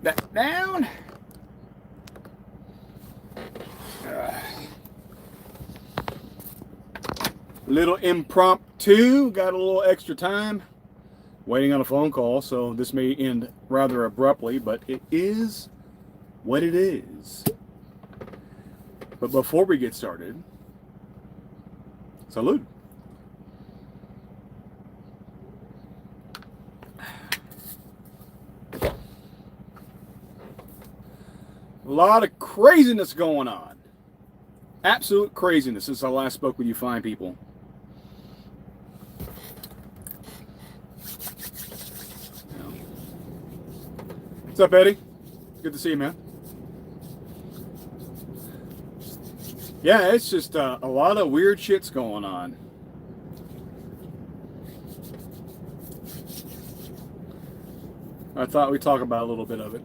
that down. Little impromptu. Got a little extra time. Waiting on a phone call, so this may end rather abruptly, but it is what it is. But before we get started, salute. A lot of craziness going on. Absolute craziness since I last spoke with you fine people. What's up, Eddie? Good to see you, man. Yeah, it's just a lot of weird shit's going on. I thought we'd talk about a little bit of it.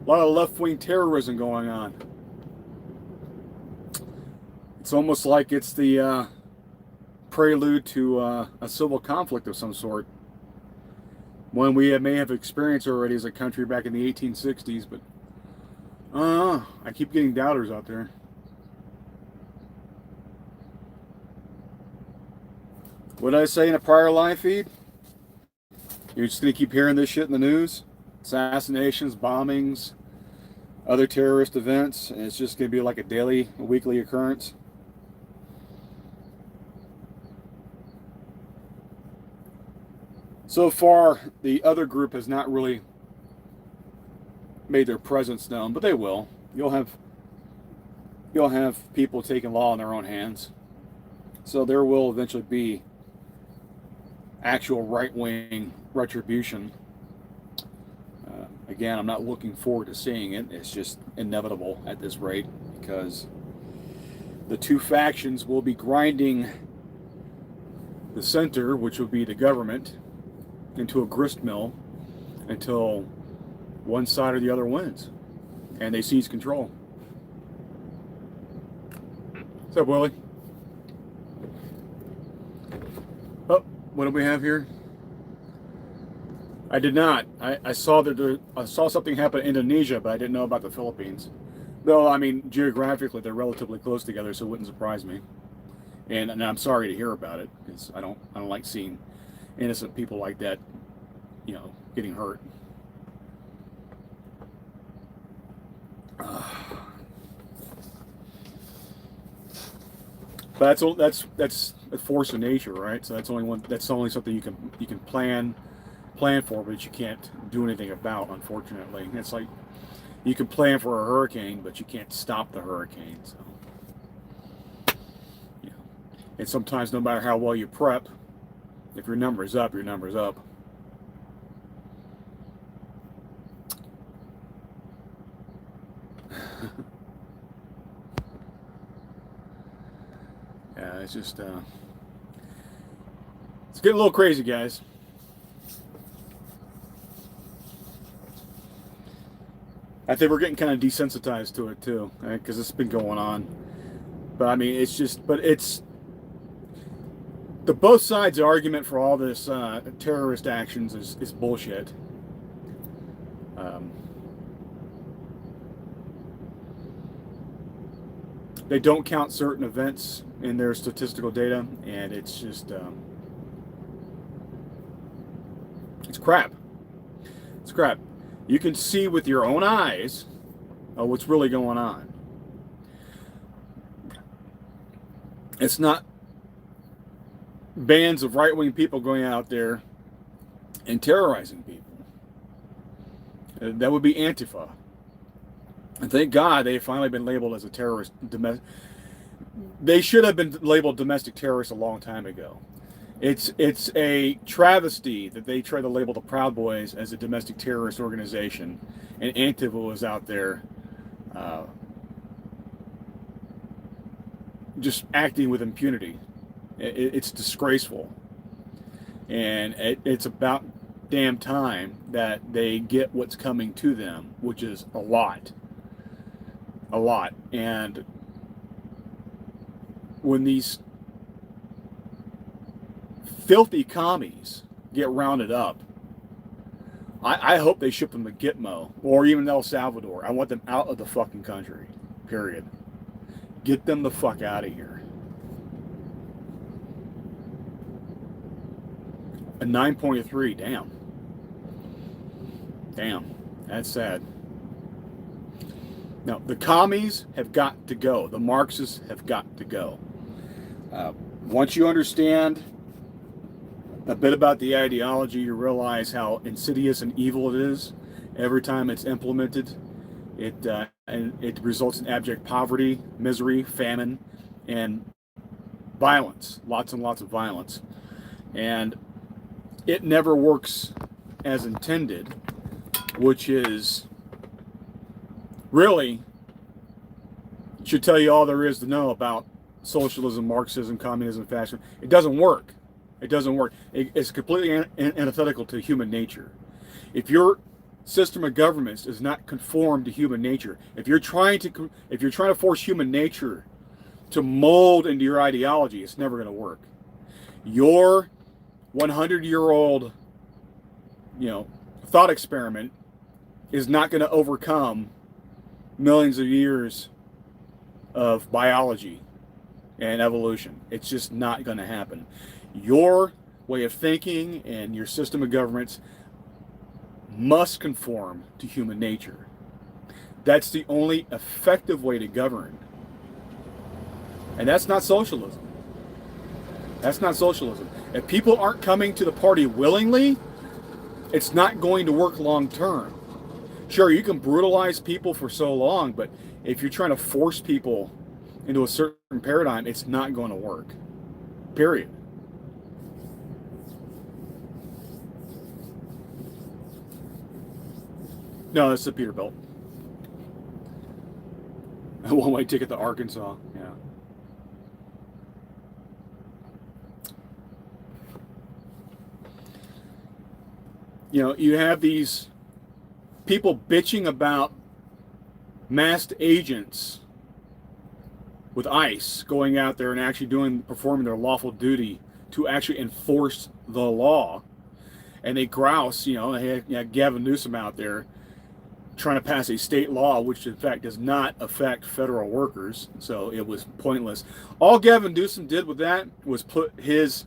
A lot of left-wing terrorism going on. It's almost like it's the prelude to a civil conflict of some sort. One we may have experienced already as a country back in the 1860s, but I keep getting doubters out there. What did I say in a prior live feed? You're just going to keep hearing this shit in the news? Assassinations, bombings, other terrorist events, and it's just going to be like a weekly occurrence? So far, the other group has not really made their presence known, but they will. You'll have people taking law in their own hands. So there will eventually be actual right-wing retribution. Again, I'm not looking forward to seeing it. It's just inevitable at this rate because the two factions will be grinding the center, which will be the government, into a grist mill until one side or the other wins and they seize control. What's up, Willie? Oh, what do we have here? I did not. I saw something happen in Indonesia, but I didn't know about the Philippines. Though, I mean, geographically, they're relatively close together, so it wouldn't surprise me. And I'm sorry to hear about it because I don't like seeing innocent people like that, getting hurt. But that's a force of nature, right? So that's only something you can plan for, but you can't do anything about, unfortunately. It's like you can plan for a hurricane, but you can't stop the hurricane. So, and sometimes, no matter how well you prep, if your number's up, your number's up. Yeah, it's just it's getting a little crazy, guys. I think we're getting kind of desensitized to it too, because it's been going on. But I mean, it's the both sides' argument for all this terrorist actions is bullshit. They don't count certain events in their statistical data, and it's just it's crap. It's crap. You can see with your own eyes what's really going on. It's not bands of right-wing people going out there and terrorizing people. That would be Antifa. And thank God they've finally been labeled as a terrorist. They should have been labeled domestic terrorists a long time ago. It's a travesty that they try to label the Proud Boys as a domestic terrorist organization, and Antifa was out there just acting with impunity. It's disgraceful, and it's about damn time that they get what's coming to them, which is a lot. And when these filthy commies get rounded up, I hope they ship them to Gitmo or even El Salvador. I want them out of the fucking country. Period. Get them the fuck out of here. A 9.3, damn. Damn, that's sad. Now, the commies have got to go. The Marxists have got to go. Once you understand a bit about the ideology, you realize how insidious and evil it is. Every time it's implemented, it results in abject poverty, misery, famine, and violence. Lots and lots of violence. And it never works as intended, which is really should tell you all there is to know about socialism, Marxism, communism, fascism. It doesn't work. It doesn't work. It's completely antithetical to human nature. If your system of governments does not conform to human nature, if you're trying to force human nature to mold into your ideology, it's never going to work. Your 100-year-old, thought experiment is not going to overcome millions of years of biology and evolution. It's just not going to happen. Your way of thinking and your system of governments must conform to human nature. That's the only effective way to govern. And that's not socialism. That's not socialism. If people aren't coming to the party willingly, it's not going to work long term. Sure, you can brutalize people for so long, but if you're trying to force people into a certain paradigm, it's not going to work. Period. No, that's the Peterbilt. A one-way ticket to Arkansas. Yeah. You have these people bitching about masked agents with ICE going out there and actually performing their lawful duty to actually enforce the law. And they grouse, they had Gavin Newsom out there trying to pass a state law, which in fact does not affect federal workers. So it was pointless. All Gavin Newsom did with that was put his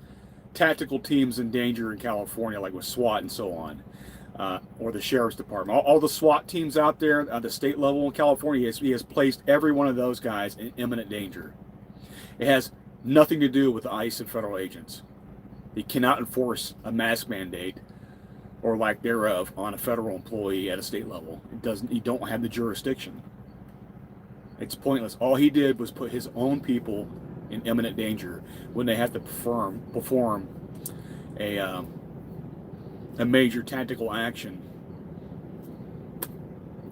tactical teams in danger in California, like with SWAT and so on, or the sheriff's department. All the SWAT teams out there at the state level in California, he has placed every one of those guys in imminent danger. It has nothing to do with ICE and federal agents. He cannot enforce a mask mandate or lack thereof on a federal employee at a state level. You don't have the jurisdiction. It's pointless. All he did was put his own people in imminent danger when they have to perform a major tactical action.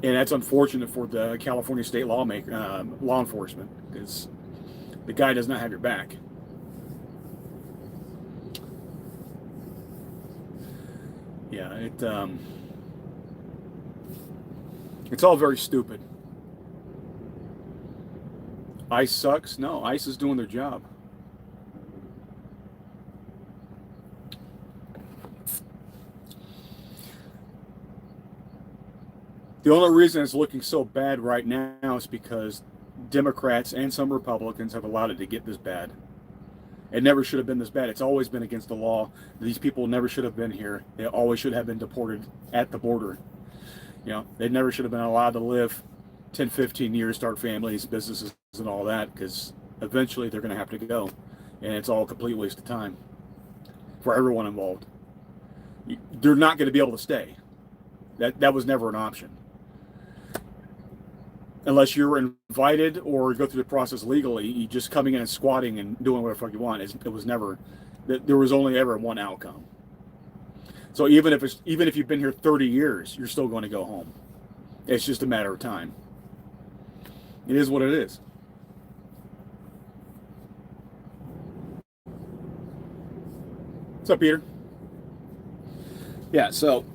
And that's unfortunate for the California state law enforcement, because the guy does not have your back. Yeah, it's all very stupid. ICE sucks? No, ICE is doing their job. The only reason it's looking so bad right now is because Democrats and some Republicans have allowed it to get this bad. It never should have been this bad. It's always been against the law. These people never should have been here. They always should have been deported at the border. They never should have been allowed to live 10, 15 years, start families, businesses, and all that, because eventually they're going to have to go. And it's all a complete waste of time for everyone involved. They're not going to be able to stay. That was never an option. Unless you're invited or go through the process legally, you just coming in and squatting and doing whatever the fuck you want. It was never. There was only ever one outcome. So even if you've been here 30 years, you're still going to go home. It's just a matter of time. It is what it is. What's up, Peter? Yeah, so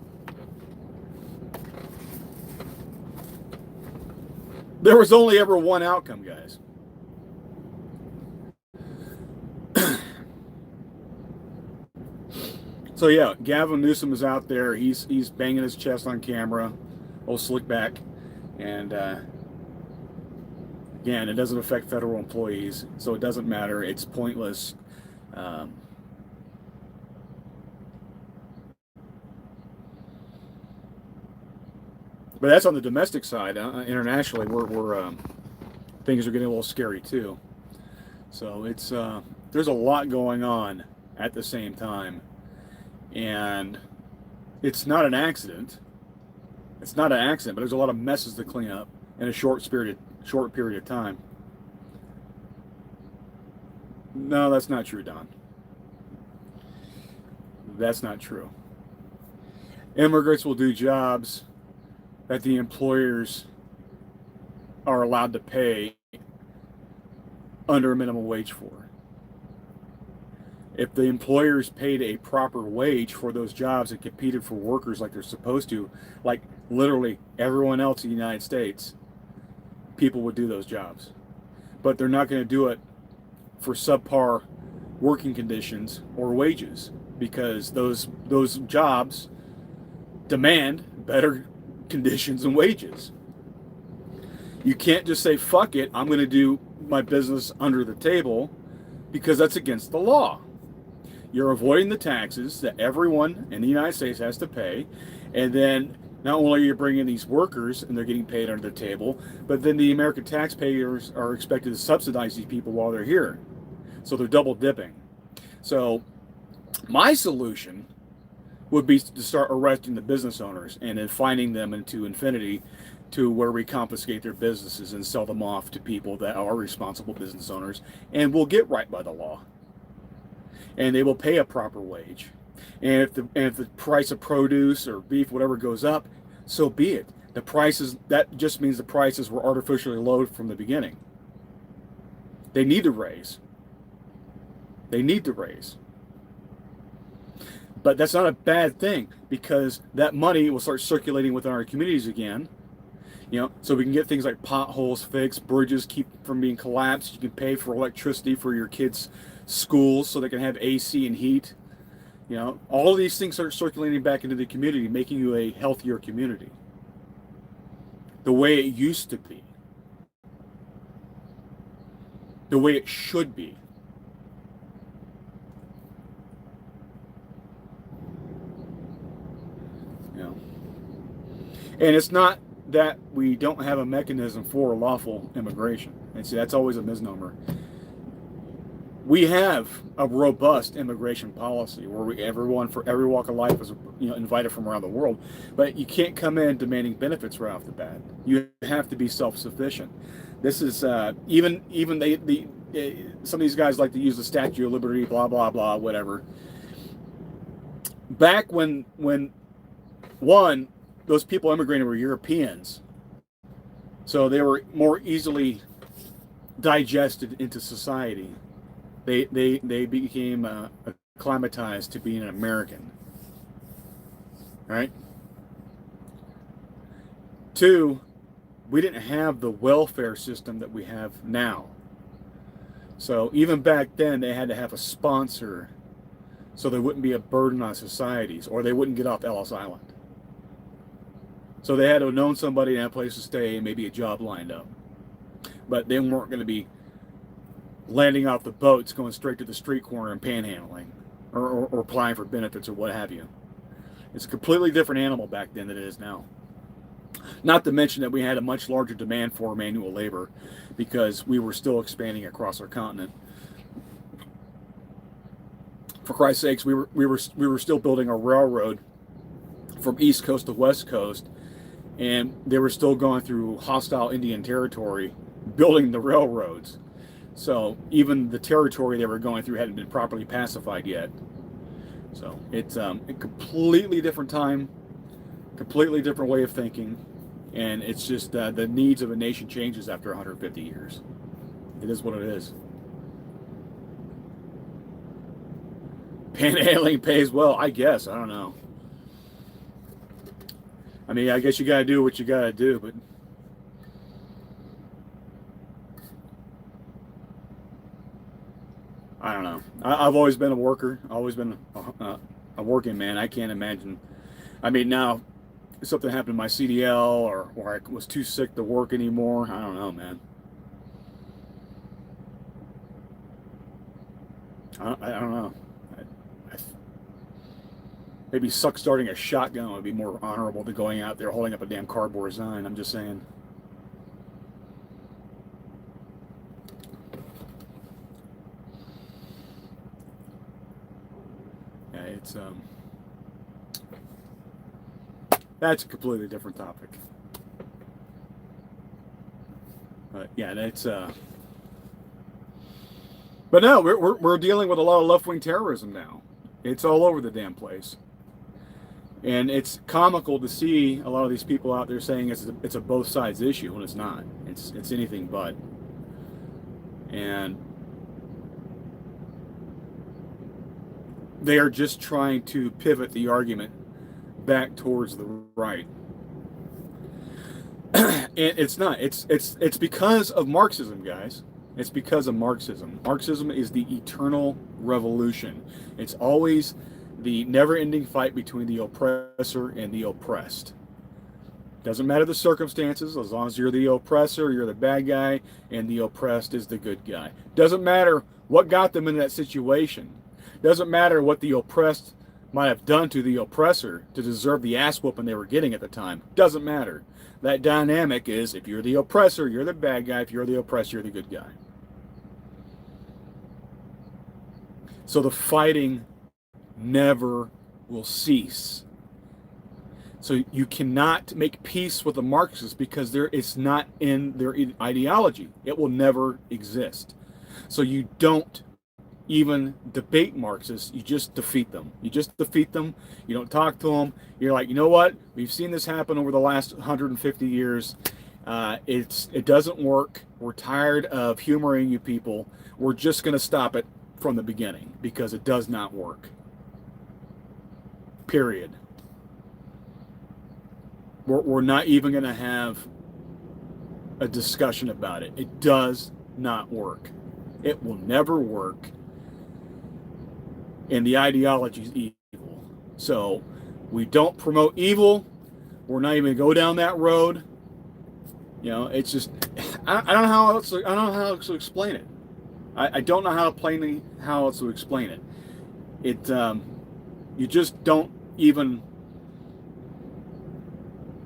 there was only ever one outcome, guys. So yeah, Gavin Newsom is out there. He's banging his chest on camera, old slick back, and again, it doesn't affect federal employees, so it doesn't matter. It's pointless. Um, but that's on the domestic side. Internationally, we're things are getting a little scary too. So it's there's a lot going on at the same time, and it's not an accident. It's not an accident, but there's a lot of messes to clean up in a short period of time. No, that's not true, Don. That's not true. Immigrants will do jobs that the employers are allowed to pay under a minimum wage for. If the employers paid a proper wage for those jobs and competed for workers like they're supposed to, like literally everyone else in the United States, people would do those jobs. But they're not going to do it for subpar working conditions or wages, because those jobs demand better conditions and wages. You can't just say, fuck it, I'm going to do my business under the table, because that's against the law. You're avoiding the taxes that everyone in the United States has to pay, and then not only are you bringing these workers and they're getting paid under the table, but then the American taxpayers are expected to subsidize these people while they're here. So they're double dipping. So my solution would be to start arresting the business owners and then fining them into infinity, to where we confiscate their businesses and sell them off to people that are responsible business owners and will get right by the law. And they will pay a proper wage. And if the price of produce or beef, whatever, goes up, so be it. The prices, that just means the prices were artificially low from the beginning. They need to raise. They need to raise. But that's not a bad thing, because that money will start circulating within our communities again. So we can get things like potholes fixed, bridges keep from being collapsed. You can pay for electricity for your kids' schools so they can have AC and heat. All of these things start circulating back into the community, making you a healthier community, the way it used to be, the way it should be. And it's not that we don't have a mechanism for lawful immigration. And see, that's always a misnomer. We have a robust immigration policy where everyone for every walk of life is invited from around the world. But you can't come in demanding benefits right off the bat. You have to be self-sufficient. This is even some of these guys like to use the Statue of Liberty, blah blah blah, whatever. Back when those people immigrating were Europeans, so they were more easily digested into society. They became acclimatized to being an American, right? Two, we didn't have the welfare system that we have now. So even back then, they had to have a sponsor so there wouldn't be a burden on societies, or they wouldn't get off Ellis Island. So they had to have known somebody and have a place to stay and maybe a job lined up. But they weren't going to be landing off the boats, going straight to the street corner and panhandling, or applying for benefits or what have you. It's a completely different animal back then than it is now. Not to mention that we had a much larger demand for manual labor, because we were still expanding across our continent. For Christ's sakes, we were still building a railroad from East Coast to West Coast, and they were still going through hostile Indian territory, building the railroads. So even the territory they were going through hadn't been properly pacified yet. So it's a completely different time, completely different way of thinking, and it's just the needs of a nation changes after 150 years. It is what it is. Panhandling pays well, I guess. I don't know. I mean, I guess you got to do what you got to do, but I don't know. I've always been a worker. Always been a working man, I can't imagine. I mean, now if something happened to my CDL, or I was too sick to work anymore, I don't know, man. I don't know. I, maybe suck starting a shotgun would be more honorable than going out there holding up a damn cardboard sign. I'm just saying. Yeah, it's that's a completely different topic. But yeah, that's but no, we're dealing with a lot of left-wing terrorism now. It's all over the damn place. And it's comical to see a lot of these people out there saying it's a both sides issue when it's not. It's anything but. And they are just trying to pivot the argument back towards the right. And it's not. It's because of Marxism, guys. It's because of Marxism. Marxism is the eternal revolution. It's always the never-ending fight between the oppressor and the oppressed. Doesn't matter the circumstances, as long as you're the oppressor, you're the bad guy, and the oppressed is the good guy. Doesn't matter what got them in that situation. Doesn't matter what the oppressed might have done to the oppressor to deserve the ass whooping they were getting at the time. Doesn't matter. That dynamic is, if you're the oppressor, you're the bad guy. If you're the oppressed, you're the good guy. So the fighting never will cease. So you cannot make peace with the Marxists because it's not in their ideology. It will never exist. So you don't even debate Marxists. You just defeat them. You just defeat them. You don't talk to them. You're like, you know what? We've seen this happen over the last 150 years. It doesn't work. We're tired of humoring you people. We're just going to stop it from the beginning because it does not work. Period. We're not even going to have a discussion about it. It does not work. It will never work. And the ideology is evil. So we don't promote evil. We're not even going to go down that road. You know, it's just, I don't know how else to explain it. I don't know how else to explain it. You just don't even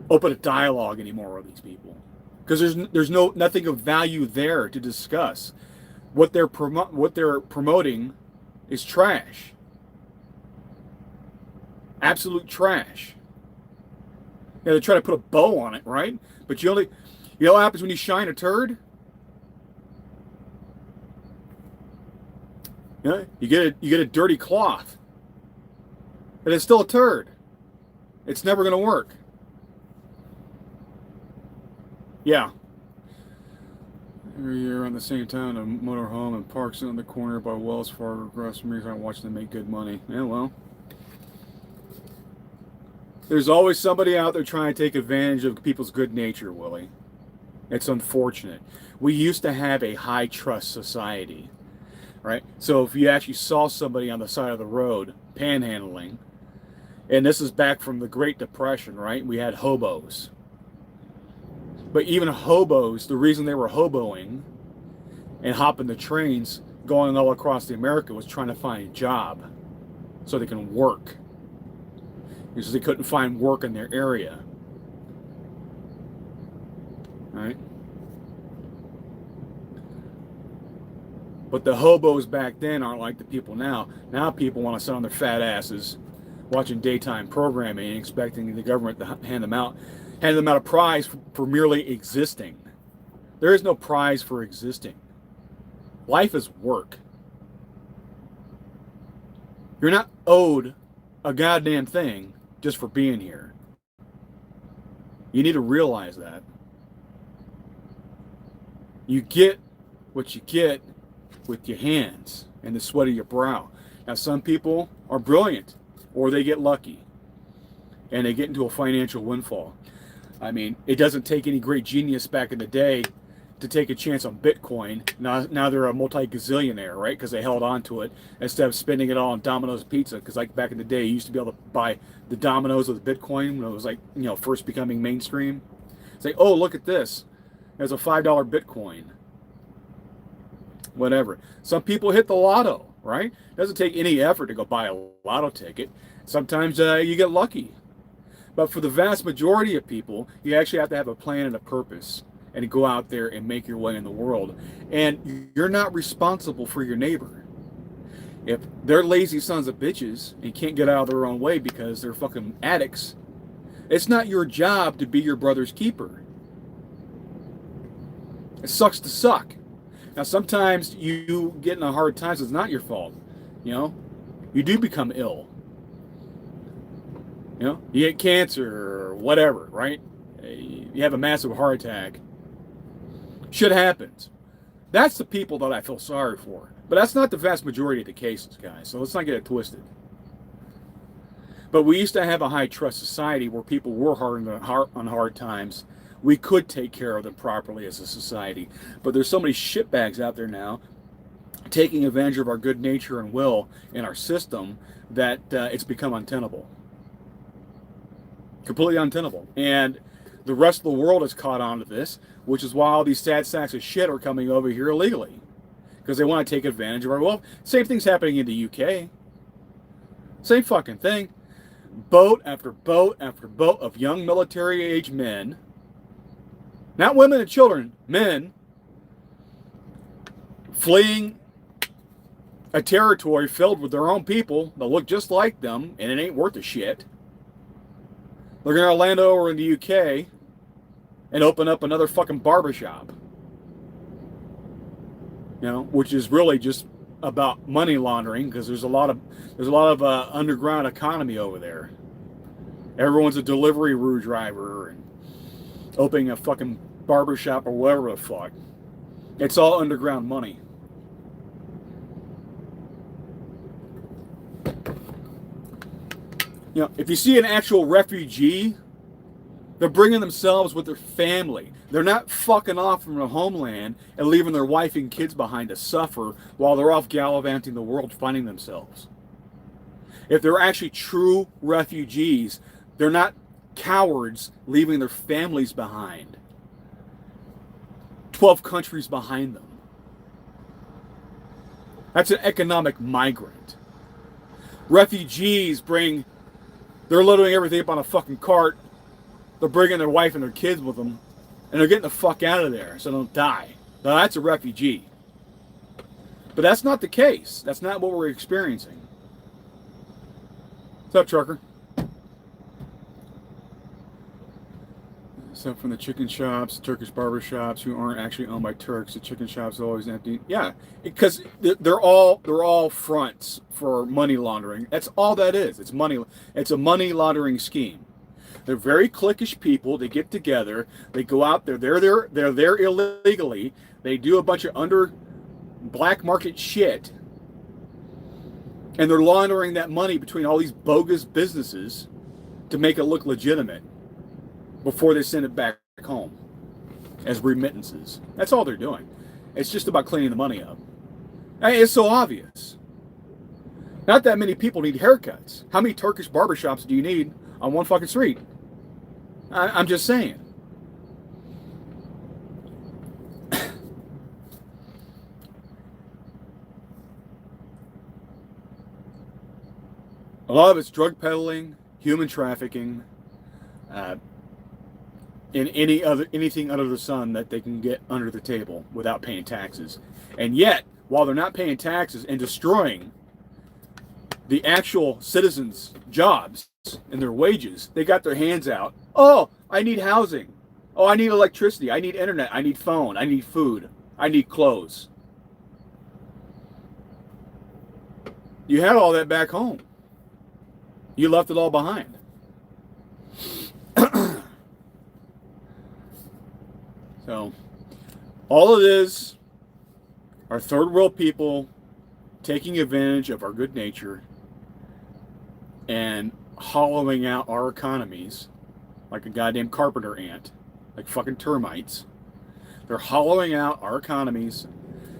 open a dialogue anymore with these people because there's nothing of value there to discuss. What they're promoting is trash, absolute trash. Yeah, they try to put a bow on it, right? But you know what happens when you shine a turd? Yeah, you get a dirty cloth, but it's still a turd. It's never going to work. Yeah. Every year around the same time, a motorhome and parks on the corner by Wells Fargo across from me. I watch them make good money. Yeah, well, there's always somebody out there trying to take advantage of people's good nature, Willie. It's unfortunate. We used to have a high trust society, right? So if you actually saw somebody on the side of the road panhandling, and this is back from the Great Depression, right? We had hobos. But even hobos, the reason they were hoboing and hopping the trains going all across the America was trying to find a job so they can work. Because they couldn't find work in their area. Right? But the hobos back then aren't like the people now. Now people want to sit on their fat asses watching daytime programming and expecting the government to hand them out a prize for merely existing. There is no prize for existing. Life is work. You're not owed a goddamn thing just for being here. You need to realize that. You get what you get with your hands and the sweat of your brow. Now, some people are brilliant, or they get lucky, and they get into a financial windfall. I mean, it doesn't take any great genius back in the day to take a chance on Bitcoin. Now they're a multi-gazillionaire, right? Because they held on to it instead of spending it all on Domino's Pizza. Because like back in the day, you used to be able to buy the Domino's with Bitcoin when it was like, you know, first becoming mainstream. It's like, oh, look at this. There's a $5 Bitcoin. Whatever. Some people hit the lotto, right? It doesn't take any effort to go buy a lotto ticket. Sometimes you get lucky. But for the vast majority of people, you actually have to have a plan and a purpose and go out there and make your way in the world. And you're not responsible for your neighbor. If they're lazy sons of bitches and can't get out of their own way because they're fucking addicts, it's not your job to be your brother's keeper. It sucks to suck. Now, sometimes you get in a hard times, it's not your fault. You know, you do become ill. You know, you get cancer or whatever, right? You have a massive heart attack. Shit happens. That's the people that I feel sorry for. But that's not the vast majority of the cases, guys. So let's not get it twisted. But we used to have a high trust society where people were on hard times. We could take care of them properly as a society. But there's so many shitbags out there now taking advantage of our good nature and will in our system that it's become untenable. Completely untenable. And the rest of the world has caught on to this, which is why all these sad sacks of shit are coming over here illegally. Because they want to take advantage of our wealth. Same thing's happening in the UK. Same fucking thing. Boat after boat after boat of young military-age men, not women and children, men, fleeing a territory filled with their own people that look just like them, and it ain't worth a shit. They're going to land over in the UK and open up another fucking barbershop. You know, which is really just about money laundering, because there's a lot of underground economy over there. Everyone's a Deliveroo driver and opening a fucking barbershop or whatever the fuck. It's all underground money. You know, if you see an actual refugee, they're bringing themselves with their family. They're not fucking off from their homeland and leaving their wife and kids behind to suffer while they're off gallivanting the world finding themselves. If they're actually true refugees, they're not cowards leaving their families behind. 12 countries behind them. That's an economic migrant. Refugees they're loading everything up on a fucking cart. They're bringing their wife and their kids with them, and they're getting the fuck out of there so they don't die. Now that's a refugee. But that's not the case. That's not what we're experiencing. What's up, trucker? Except from the chicken shops, Turkish barber shops who aren't actually owned by Turks, the chicken shops are always empty. Yeah, because they're all fronts for money laundering. That's all that is. It's money. It's a money laundering scheme. They're very cliquish people. They get together. They go out there. They're there illegally. They do a bunch of black market shit, and they're laundering that money between all these bogus businesses to make it look legitimate before they send it back home as remittances. That's all they're doing. It's just about cleaning the money up. I mean, it's so obvious. Not that many people need haircuts. How many Turkish barbershops do you need on one fucking street? I'm just saying. A lot of it's drug peddling, human trafficking, and anything under the sun that they can get under the table without paying taxes. And yet, while they're not paying taxes and destroying the actual citizens' jobs and their wages, they got their hands out. Oh, I need housing. Oh, I need electricity. I need internet. I need phone. I need food. I need clothes. You had all that back home. You left it all behind. So, all it is are third world people taking advantage of our good nature and hollowing out our economies like a goddamn carpenter ant, like fucking termites. They're hollowing out our economies,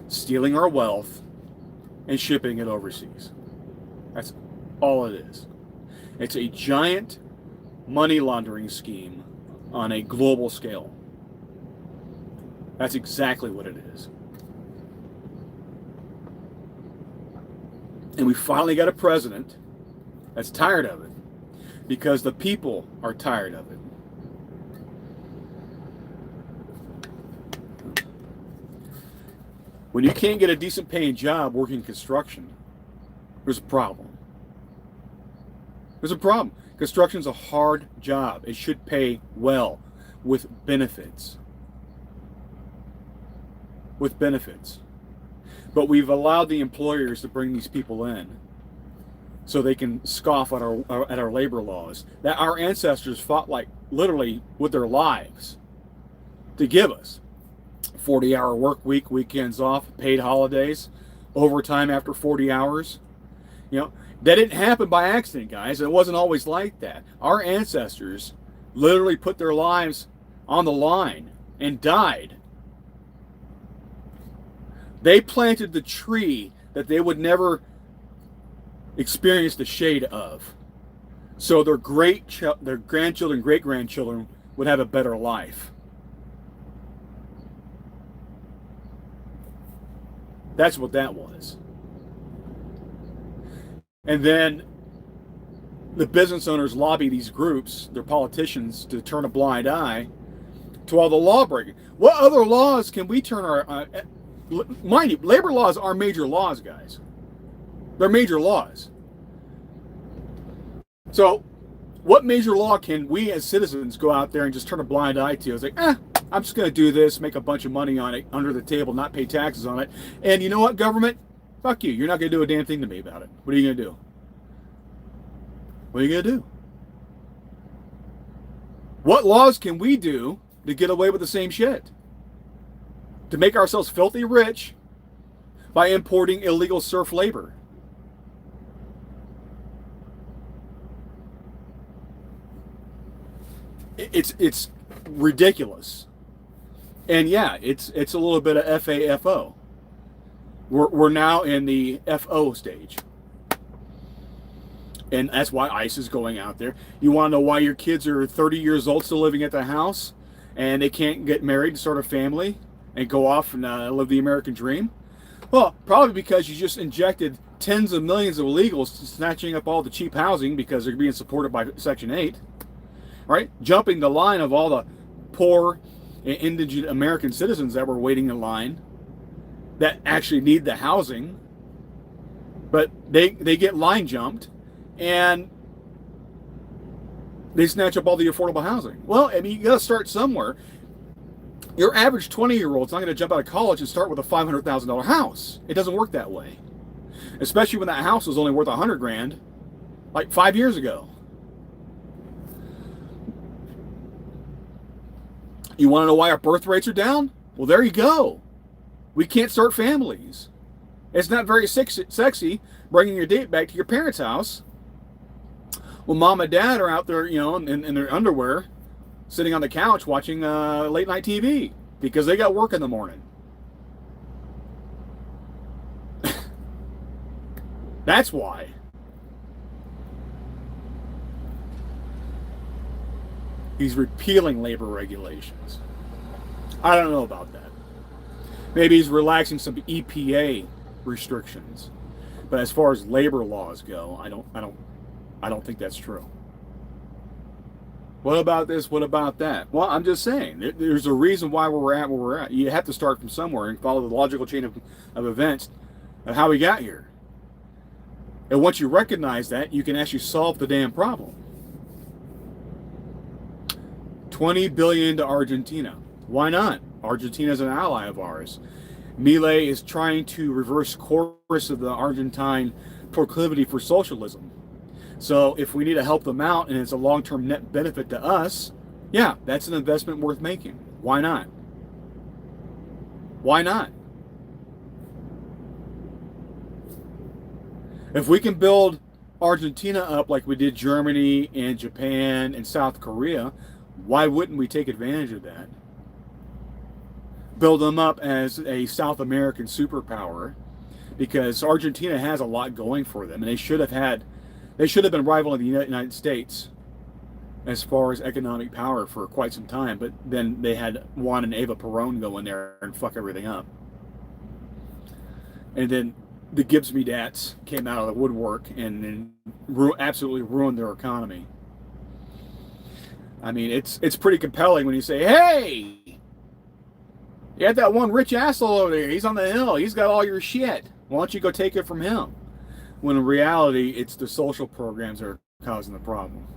stealing our wealth, and shipping it overseas. That's all it is. It's a giant money laundering scheme on a global scale. That's exactly what it is. And we finally got a president that's tired of it because the people are tired of it. When you can't get a decent paying job working construction, there's a problem. There's a problem. Construction's a hard job. It should pay well with benefits. With benefits. But we've allowed the employers to bring these people in so they can scoff at our labor laws that our ancestors fought like literally with their lives to give us. 40-hour work week, weekends off, paid holidays, overtime after 40 hours. You know, that didn't happen by accident, guys. It wasn't always like that. Our ancestors literally put their lives on the line and died. They planted the tree that they would never experience the shade of. So their grandchildren, great-grandchildren would have a better life. That's what that was. And then the business owners lobby these groups, their politicians, to turn a blind eye to all the law breaking. What other laws can we turn our... mind you, labor laws are major laws, guys. They're major laws. So, what major law can we as citizens go out there and just turn a blind eye to? It's like, I'm just going to do this, make a bunch of money on it, under the table, not pay taxes on it. And you know what, government? Fuck you. You're not going to do a damn thing to me about it. What are you going to do? What are you going to do? What laws can we do to get away with the same shit? To make ourselves filthy rich by importing illegal serf labor. It's ridiculous. And yeah, it's a little bit of FAFO. We're now in the FO stage. And that's why ICE is going out there. You want to know why your kids are 30 years old still living at the house and they can't get married, start a family, and go off and live the American dream? Well, probably because you just injected tens of millions of illegals snatching up all the cheap housing because they're being supported by Section 8. Right? Jumping the line of all the poor indigent American citizens that were waiting in line that actually need the housing, but they get line jumped and they snatch up all the affordable housing. Well, I mean, you got to start somewhere. Your average 20-year-old's not going to jump out of college and start with a $500,000 house. It doesn't work that way, especially when that house was only worth $100,000 like 5 years ago. You want to know why our birth rates are down? Well, there you go. We can't start families. It's not very sexy bringing your date back to your parents' house when mom and dad are out there, you know, in their underwear, sitting on the couch watching late night TV because they got work in the morning. That's why. He's repealing labor regulations. I don't know about that. Maybe he's relaxing some EPA restrictions. But as far as labor laws go, I don't think that's true. What about this? What about that? Well, I'm just saying, there's a reason why we're at where we're at. You have to start from somewhere and follow the logical chain of events of how we got here. And once you recognize that, you can actually solve the damn problem. $20 billion to Argentina. Why not? Argentina is an ally of ours. Milei is trying to reverse course of the Argentine proclivity for socialism. So if we need to help them out and it's a long-term net benefit to us, yeah, that's an investment worth making. Why not? Why not? If we can build Argentina up like we did Germany and Japan and South Korea, why wouldn't we take advantage of that? build them up as a South American superpower, because Argentina has a lot going for them, and they should have been rivaling the United States as far as economic power for quite some time. But then they had Juan and Eva Perón go in there and fuck everything up, and then the Gibbs me dats came out of the woodwork and absolutely ruined their economy. I mean, it's pretty compelling when you say, hey, you got that one rich asshole over there. He's on the hill. He's got all your shit. Why don't you go take it from him? When in reality, it's the social programs that are causing the problem.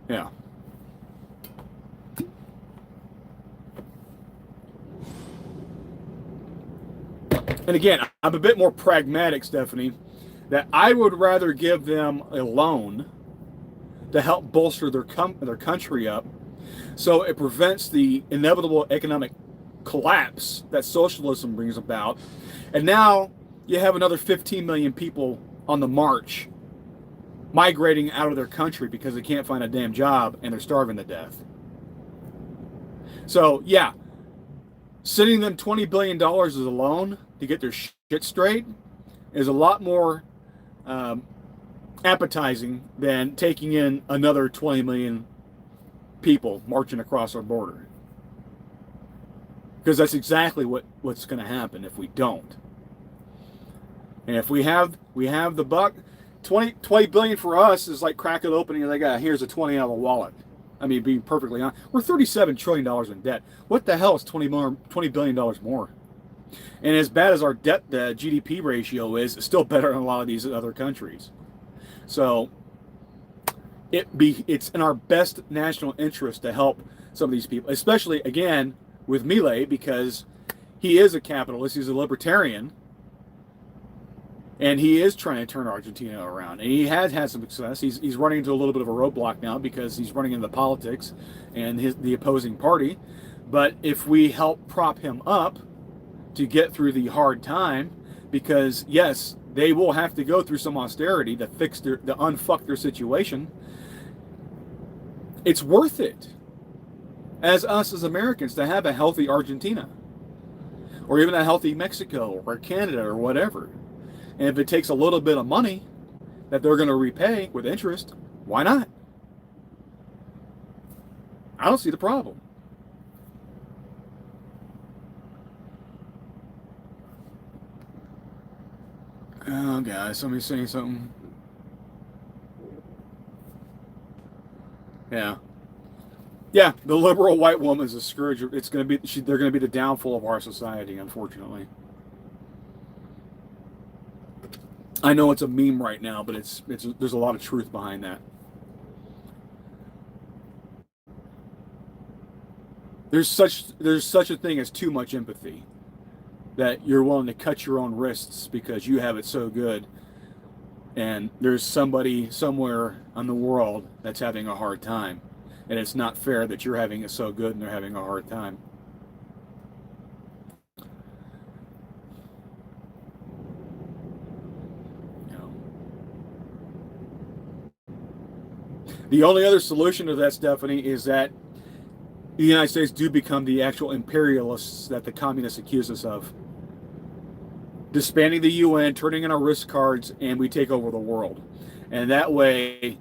Yeah. And again, I'm a bit more pragmatic, Stephanie, that I would rather give them a loan to help bolster their country up, so it prevents the inevitable economic collapse that socialism brings about. And now you have another 15 million people on the march, migrating out of their country because they can't find a damn job and they're starving to death. So yeah, sending them $20 billion as a loan to get their shit straight is a lot more appetizing than taking in another 20 million people marching across our border. Because that's exactly what's going to happen if we don't. And if we have the buck, 20 billion for us is like crack it open and like, here's a 20 out of the wallet. I mean, being perfectly honest, we're $37 trillion in debt. What the hell is $20 billion more? And as bad as our debt to GDP ratio is, it's still better than a lot of these other countries. So it's in our best national interest to help some of these people, especially, again, with Milei, because he is a capitalist, he's a libertarian, and he is trying to turn Argentina around. And he has had some success. He's running into a little bit of a roadblock now because he's running into politics and the opposing party. But if we help prop him up to get through the hard time, because yes, they will have to go through some austerity to unfuck their situation, it's worth it as Americans to have a healthy Argentina, or even a healthy Mexico or Canada or whatever. And if it takes a little bit of money that they're going to repay with interest, why not? I don't see the problem. Oh, guys, somebody's saying something. Yeah. Yeah, the liberal white woman is a scourge. It's going to be, they're going to be the downfall of our society, unfortunately. I know it's a meme right now, but there's a lot of truth behind that. There's such a thing as too much empathy, that you're willing to cut your own wrists because you have it so good, and there's somebody somewhere in the world that's having a hard time, and it's not fair that you're having it so good and they're having a hard time. The only other solution to that, Stephanie, is that the United States do become the actual imperialists that the communists accuse us of. Disbanding the UN, turning in our risk cards, and we take over the world. And that way,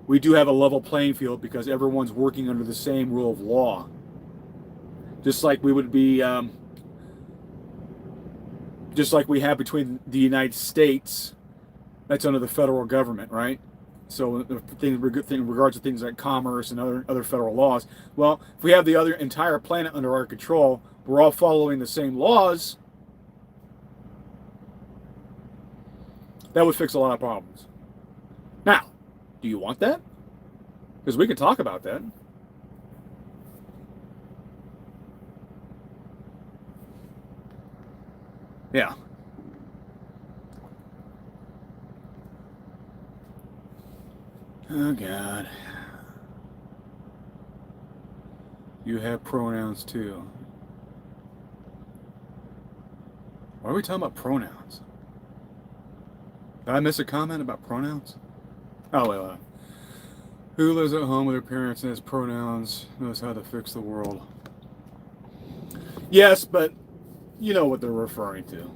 we do have a level playing field because everyone's working under the same rule of law. Just like we would be, just like we have between the United States, that's under the federal government, right? So in regards to things like commerce and other federal laws, well, if we have the entire planet under our control, we're all following the same laws, that would fix a lot of problems. Now, do you want that? Because we can talk about that. Yeah. Oh, God. You have pronouns, too. Why are we talking about pronouns? Did I miss a comment about pronouns? Oh, wait. Who lives at home with their parents and has pronouns knows how to fix the world. Yes, but you know what they're referring to.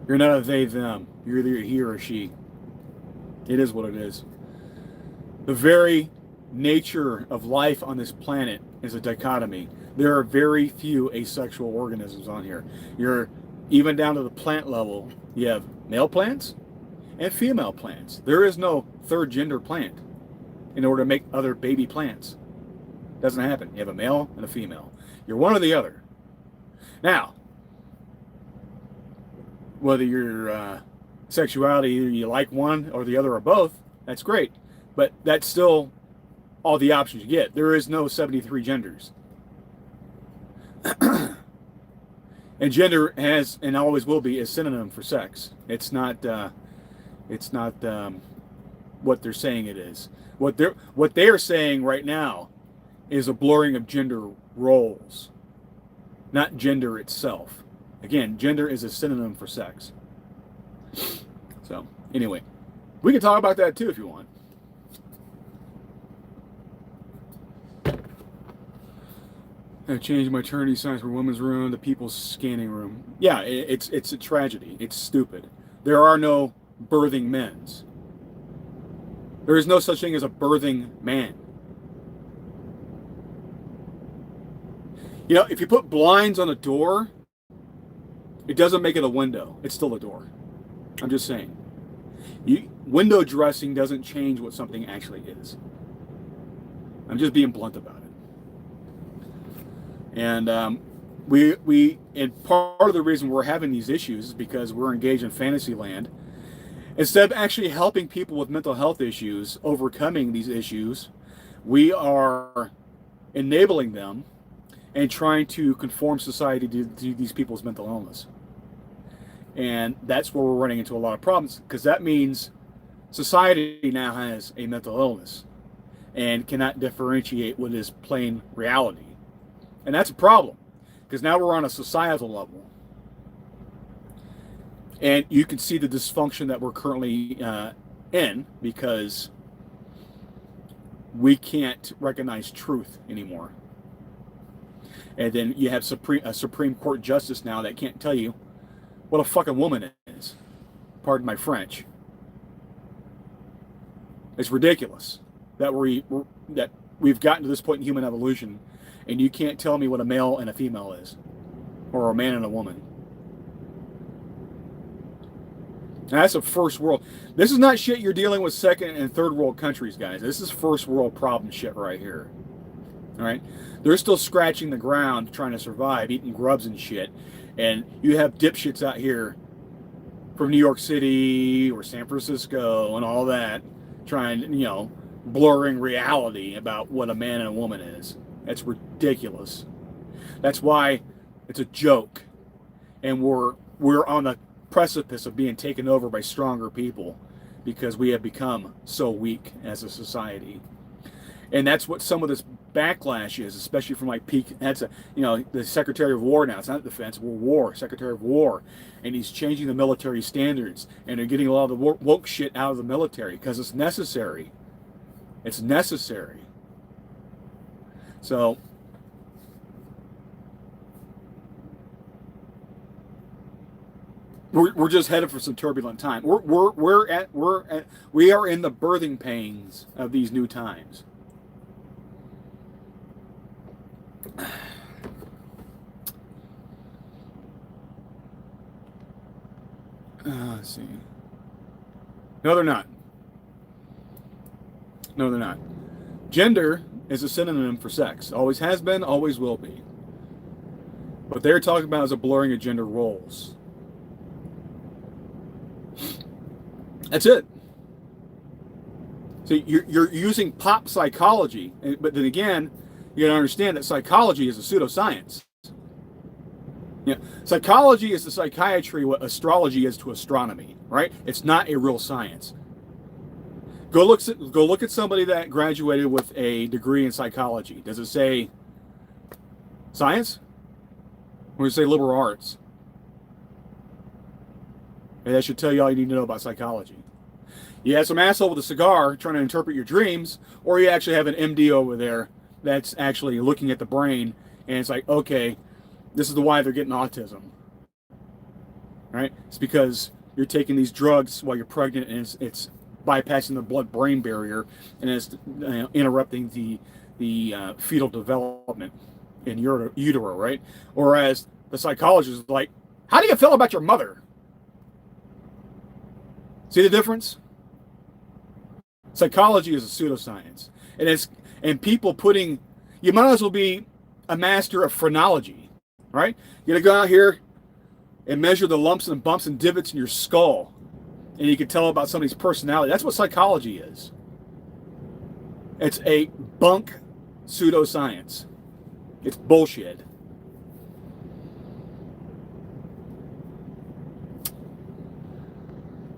You're not a they, them. You're either he or she. It is what it is. The very nature of life on this planet is a dichotomy. There are very few asexual organisms on here. You're even down to the plant level. You have male plants and female plants. There is no third gender plant in order to make other baby plants. Doesn't happen. You have a male and a female. You're one or the other. Now, whether your sexuality, you like one or the other or both, that's great. But that's still all the options you get. There is no 73 genders. And gender has and always will be a synonym for sex. It's not what they're saying it is. What they are saying right now is a blurring of gender roles, not gender itself. Again, gender is a synonym for sex. So, anyway, we can talk about that too if you want. I've changed my maternity signs from women's room to people's scanning room. Yeah, it's a tragedy. It's stupid. There are no birthing men's. There is no such thing as a birthing man. You know, if you put blinds on a door, it doesn't make it a window. It's still a door. I'm just saying. Window dressing doesn't change what something actually is. I'm just being blunt about it. And and part of the reason we're having these issues is because we're engaged in fantasy land. Instead of actually helping people with mental health issues, overcoming these issues, we are enabling them and trying to conform society to these people's mental illness. And that's where we're running into a lot of problems, because that means society now has a mental illness and cannot differentiate what is plain reality. And that's a problem, because now we're on a societal level. And you can see the dysfunction that we're currently in, because we can't recognize truth anymore. And then you have a Supreme Court justice now that can't tell you what a fucking woman is. Pardon my French. It's ridiculous that we've gotten to this point in human evolution, and you can't tell me what a male and a female is, or a man and a woman. Now, that's a first world. This is not shit you're dealing with second and third world countries, guys. This is first world problem shit right here. All right? They're still scratching the ground trying to survive, eating grubs and shit. And you have dipshits out here from New York City or San Francisco and all that trying, blurring reality about what a man and a woman is. That's ridiculous. That's why it's a joke. And we're on the precipice of being taken over by stronger people because we have become so weak as a society. And that's what some of this backlash is, especially from the Secretary of War now. It's not defense, war, Secretary of War. And he's changing the military standards. And they're getting a lot of the woke shit out of the military because it's necessary. It's necessary. So, we're just headed for some turbulent time. We are in the birthing pains of these new times. Let's see. No, they're not. No, they're not. Gender is a synonym for sex. Always has been, always will be. What they're talking about is a blurring of gender roles. That's it. See, you're using pop psychology, but then again, you got to understand that psychology is a pseudoscience. Psychology is to psychiatry what astrology is to astronomy, right? It's not a real science. Go look at somebody that graduated with a degree in psychology. Does it say science? Or does it say liberal arts? And that should tell you all you need to know about psychology. You have some asshole with a cigar trying to interpret your dreams, or you actually have an MD over there that's actually looking at the brain, and it's like, okay, this is the why they're getting autism, right? It's because you're taking these drugs while you're pregnant, and it's bypassing the blood-brain barrier, and it's interrupting the fetal development in your utero, right? Whereas the psychologist is like, how do you feel about your mother? See the difference? Psychology is a pseudoscience, and people putting, you might as well be a master of phrenology, right? You're gonna go out here and measure the lumps and bumps and divots in your skull, and you can tell about somebody's personality. That's what psychology is. It's a bunk pseudoscience. It's bullshit.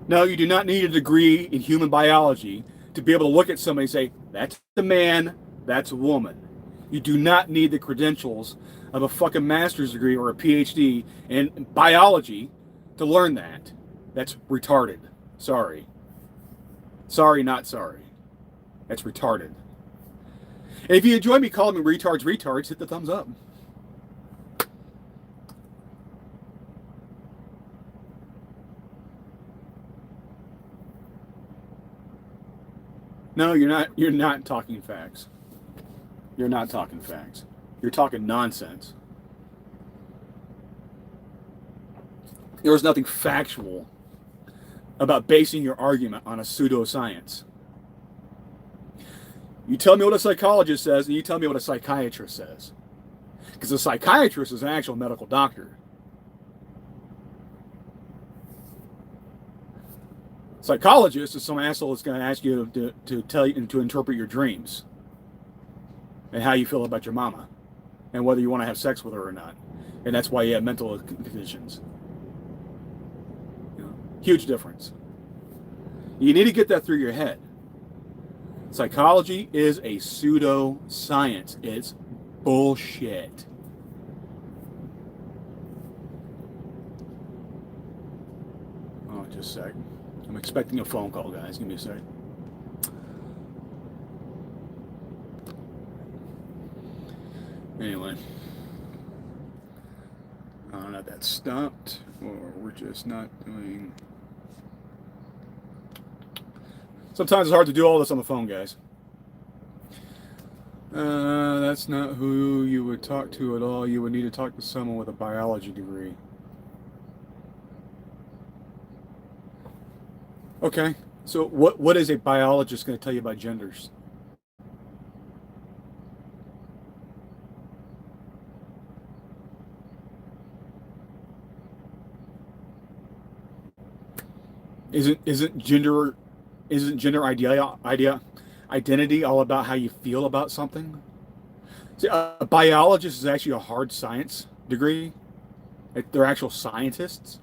No, you do not need a degree in human biology to be able to look at somebody and say, that's a man, that's a woman. You do not need the credentials of a fucking master's degree or a PhD in biology to learn that. That's retarded. Sorry. Sorry, not sorry. That's retarded. And if you enjoy me calling me retards, hit the thumbs up. No, you're not talking facts. You're not talking facts. You're talking nonsense. There is nothing factual about basing your argument on a pseudoscience. You tell me what a psychologist says, and you tell me what a psychiatrist says. Because a psychiatrist is an actual medical doctor. Psychologist is some asshole that's going to ask you to tell you and to interpret your dreams and how you feel about your mama and whether you want to have sex with her or not. And that's why you have mental conditions. You know, huge difference. You need to get that through your head. Psychology is a pseudoscience. It's bullshit. Oh, just a sec. I'm expecting a phone call, guys. Give me a sec. Anyway. I don't know if that stopped or we're just not doing... Sometimes it's hard to do all this on the phone, guys. That's not who you would talk to at all. You would need to talk to someone with a biology degree. Okay, so what is a biologist going to tell you about genders? Isn't gender identity all about how you feel about something? See, a biologist is actually a hard science degree. They're actual scientists.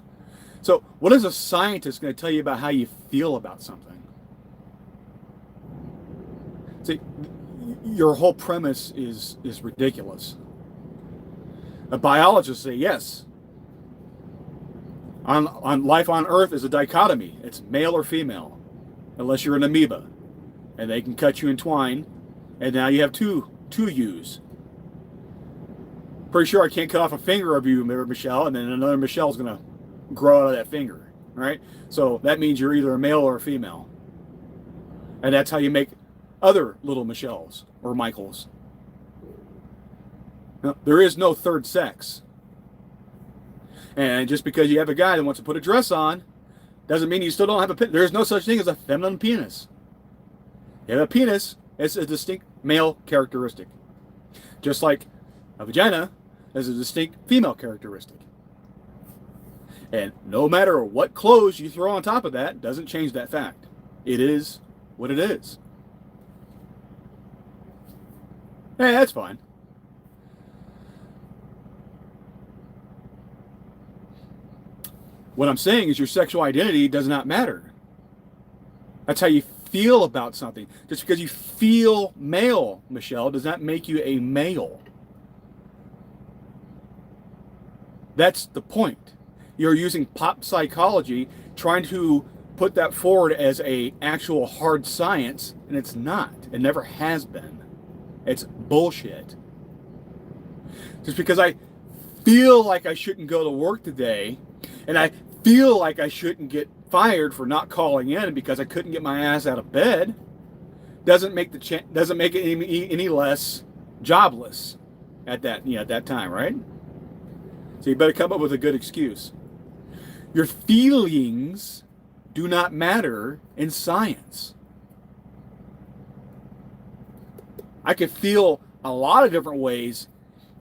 So what is a scientist going to tell you about how you feel about something? See, your whole premise is ridiculous. A biologist say, yes, on life on Earth is a dichotomy. It's male or female, unless you're an amoeba, and they can cut you in twine, and now you have two yous. Pretty sure I can't cut off a finger of you, Michelle, and then another Michelle's gonna grow out of that finger, right? So that means you're either a male or a female, and that's how you make other little Michelles or Michaels. Now, there is no third sex. And just because you have a guy that wants to put a dress on doesn't mean you still don't have a penis. There is no such thing as a feminine penis. You have a penis, it's a distinct male characteristic. Just like a vagina is a distinct female characteristic. And no matter what clothes you throw on top of that, doesn't change that fact. It is what it is. Hey, that's fine. What I'm saying is your sexual identity does not matter. That's how you feel about something. Just because you feel male, Michelle, does not make you a male. That's the point. You're using pop psychology, trying to put that forward as a actual hard science, and it's not. It never has been. It's bullshit. Just because I feel like I shouldn't go to work today, and I feel like I shouldn't get fired for not calling in because I couldn't get my ass out of bed, doesn't make it any less jobless at that time, right? So you better come up with a good excuse. Your feelings do not matter in science. I could feel a lot of different ways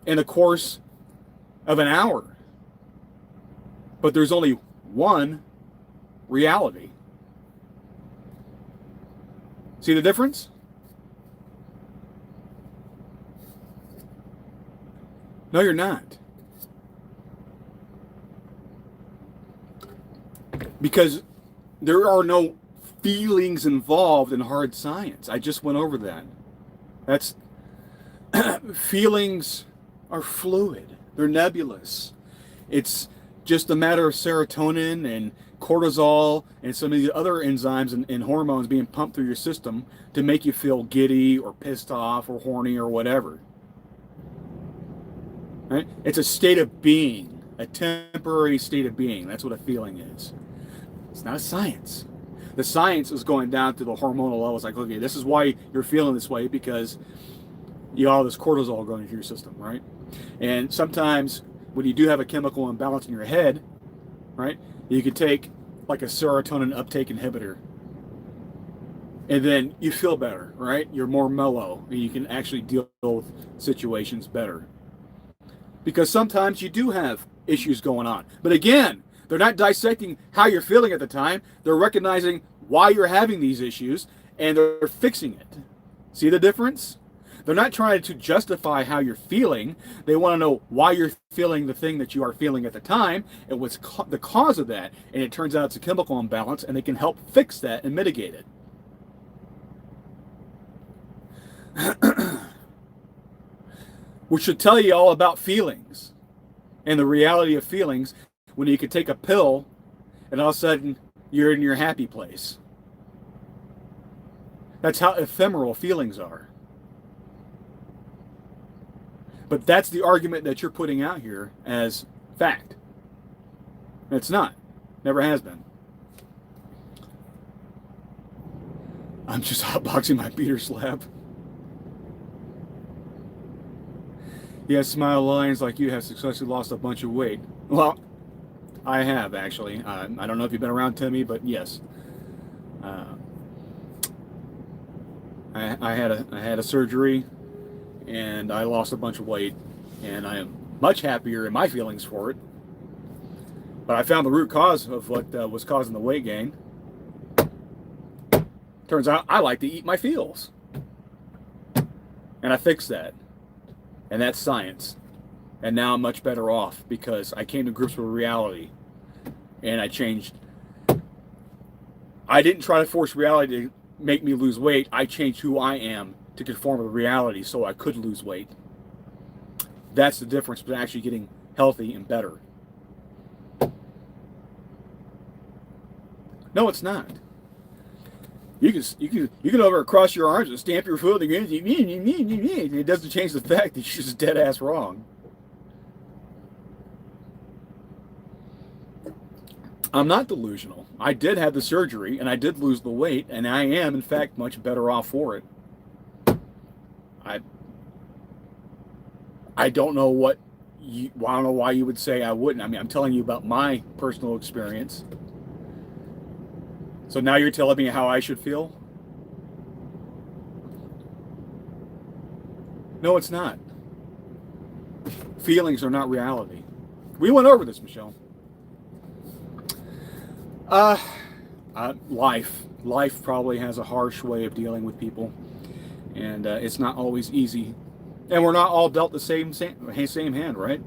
in the course of an hour, but there's only one reality. See the difference? No, you're not. Because there are no feelings involved in hard science. I just went over that. That's feelings are fluid. They're nebulous. It's just a matter of serotonin and cortisol and some of the other enzymes and hormones being pumped through your system to make you feel giddy or pissed off or horny or whatever. Right? It's a state of being, a temporary state of being. That's what a feeling is. It's not a science. The science is going down to the hormonal levels. Like, okay, this is why you're feeling this way, because you got all this cortisol going into your system, right? And sometimes when you do have a chemical imbalance in your head, right, you could take like a serotonin uptake inhibitor, and then you feel better, right? You're more mellow, and you can actually deal with situations better. Because sometimes you do have issues going on. But again, they're not dissecting how you're feeling at the time. They're recognizing why you're having these issues, and they're fixing it. See the difference? They're not trying to justify how you're feeling. They want to know why you're feeling the thing that you are feeling at the time and what's the cause of that. And it turns out it's a chemical imbalance, and they can help fix that and mitigate it. Which should tell you all about feelings and the reality of feelings, when you can take a pill and all of a sudden you're in your happy place. That's how ephemeral feelings are. But that's the argument that you're putting out here as fact. It's not. Never has been. I'm just hotboxing my beater slab. Yes, smile lines like you have successfully lost a bunch of weight. Well, I have actually. I don't know if you've been around Timmy, but yes, I had a surgery, and I lost a bunch of weight, and I am much happier in my feelings for it. But I found the root cause of what was causing the weight gain. Turns out I like to eat my feels, and I fixed that, and that's science. And now I'm much better off because I came to grips with reality, and I changed. I didn't try to force reality to make me lose weight. I changed who I am to conform with reality so I could lose weight. That's the difference between actually getting healthy and better. No, it's not. You can over cross your arms and stamp your foot against it. It doesn't change the fact that you're just dead ass wrong. I'm not delusional. I did have the surgery, and I did lose the weight, and I am, in fact, much better off for it. I don't know I don't know why you would say I wouldn't. I mean, I'm telling you about my personal experience. So now you're telling me how I should feel? No, it's not. Feelings are not reality. We went over this, Michelle. Life probably has a harsh way of dealing with people, and it's not always easy. And we're not all dealt the same hand, right?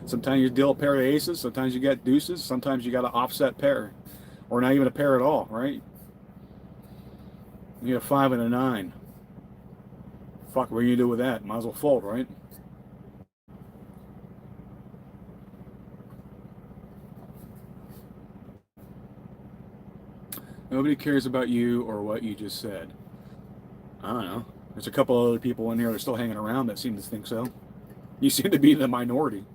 Sometimes you deal a pair of aces, sometimes you got deuces, sometimes you got an offset pair, or not even a pair at all, right? You get a 5 and a 9. Fuck, what are you gonna do with that? Might as well fold, right? Nobody cares about you or what you just said. I don't know. There's a couple other people in here that are still hanging around that seem to think so. You seem to be the minority.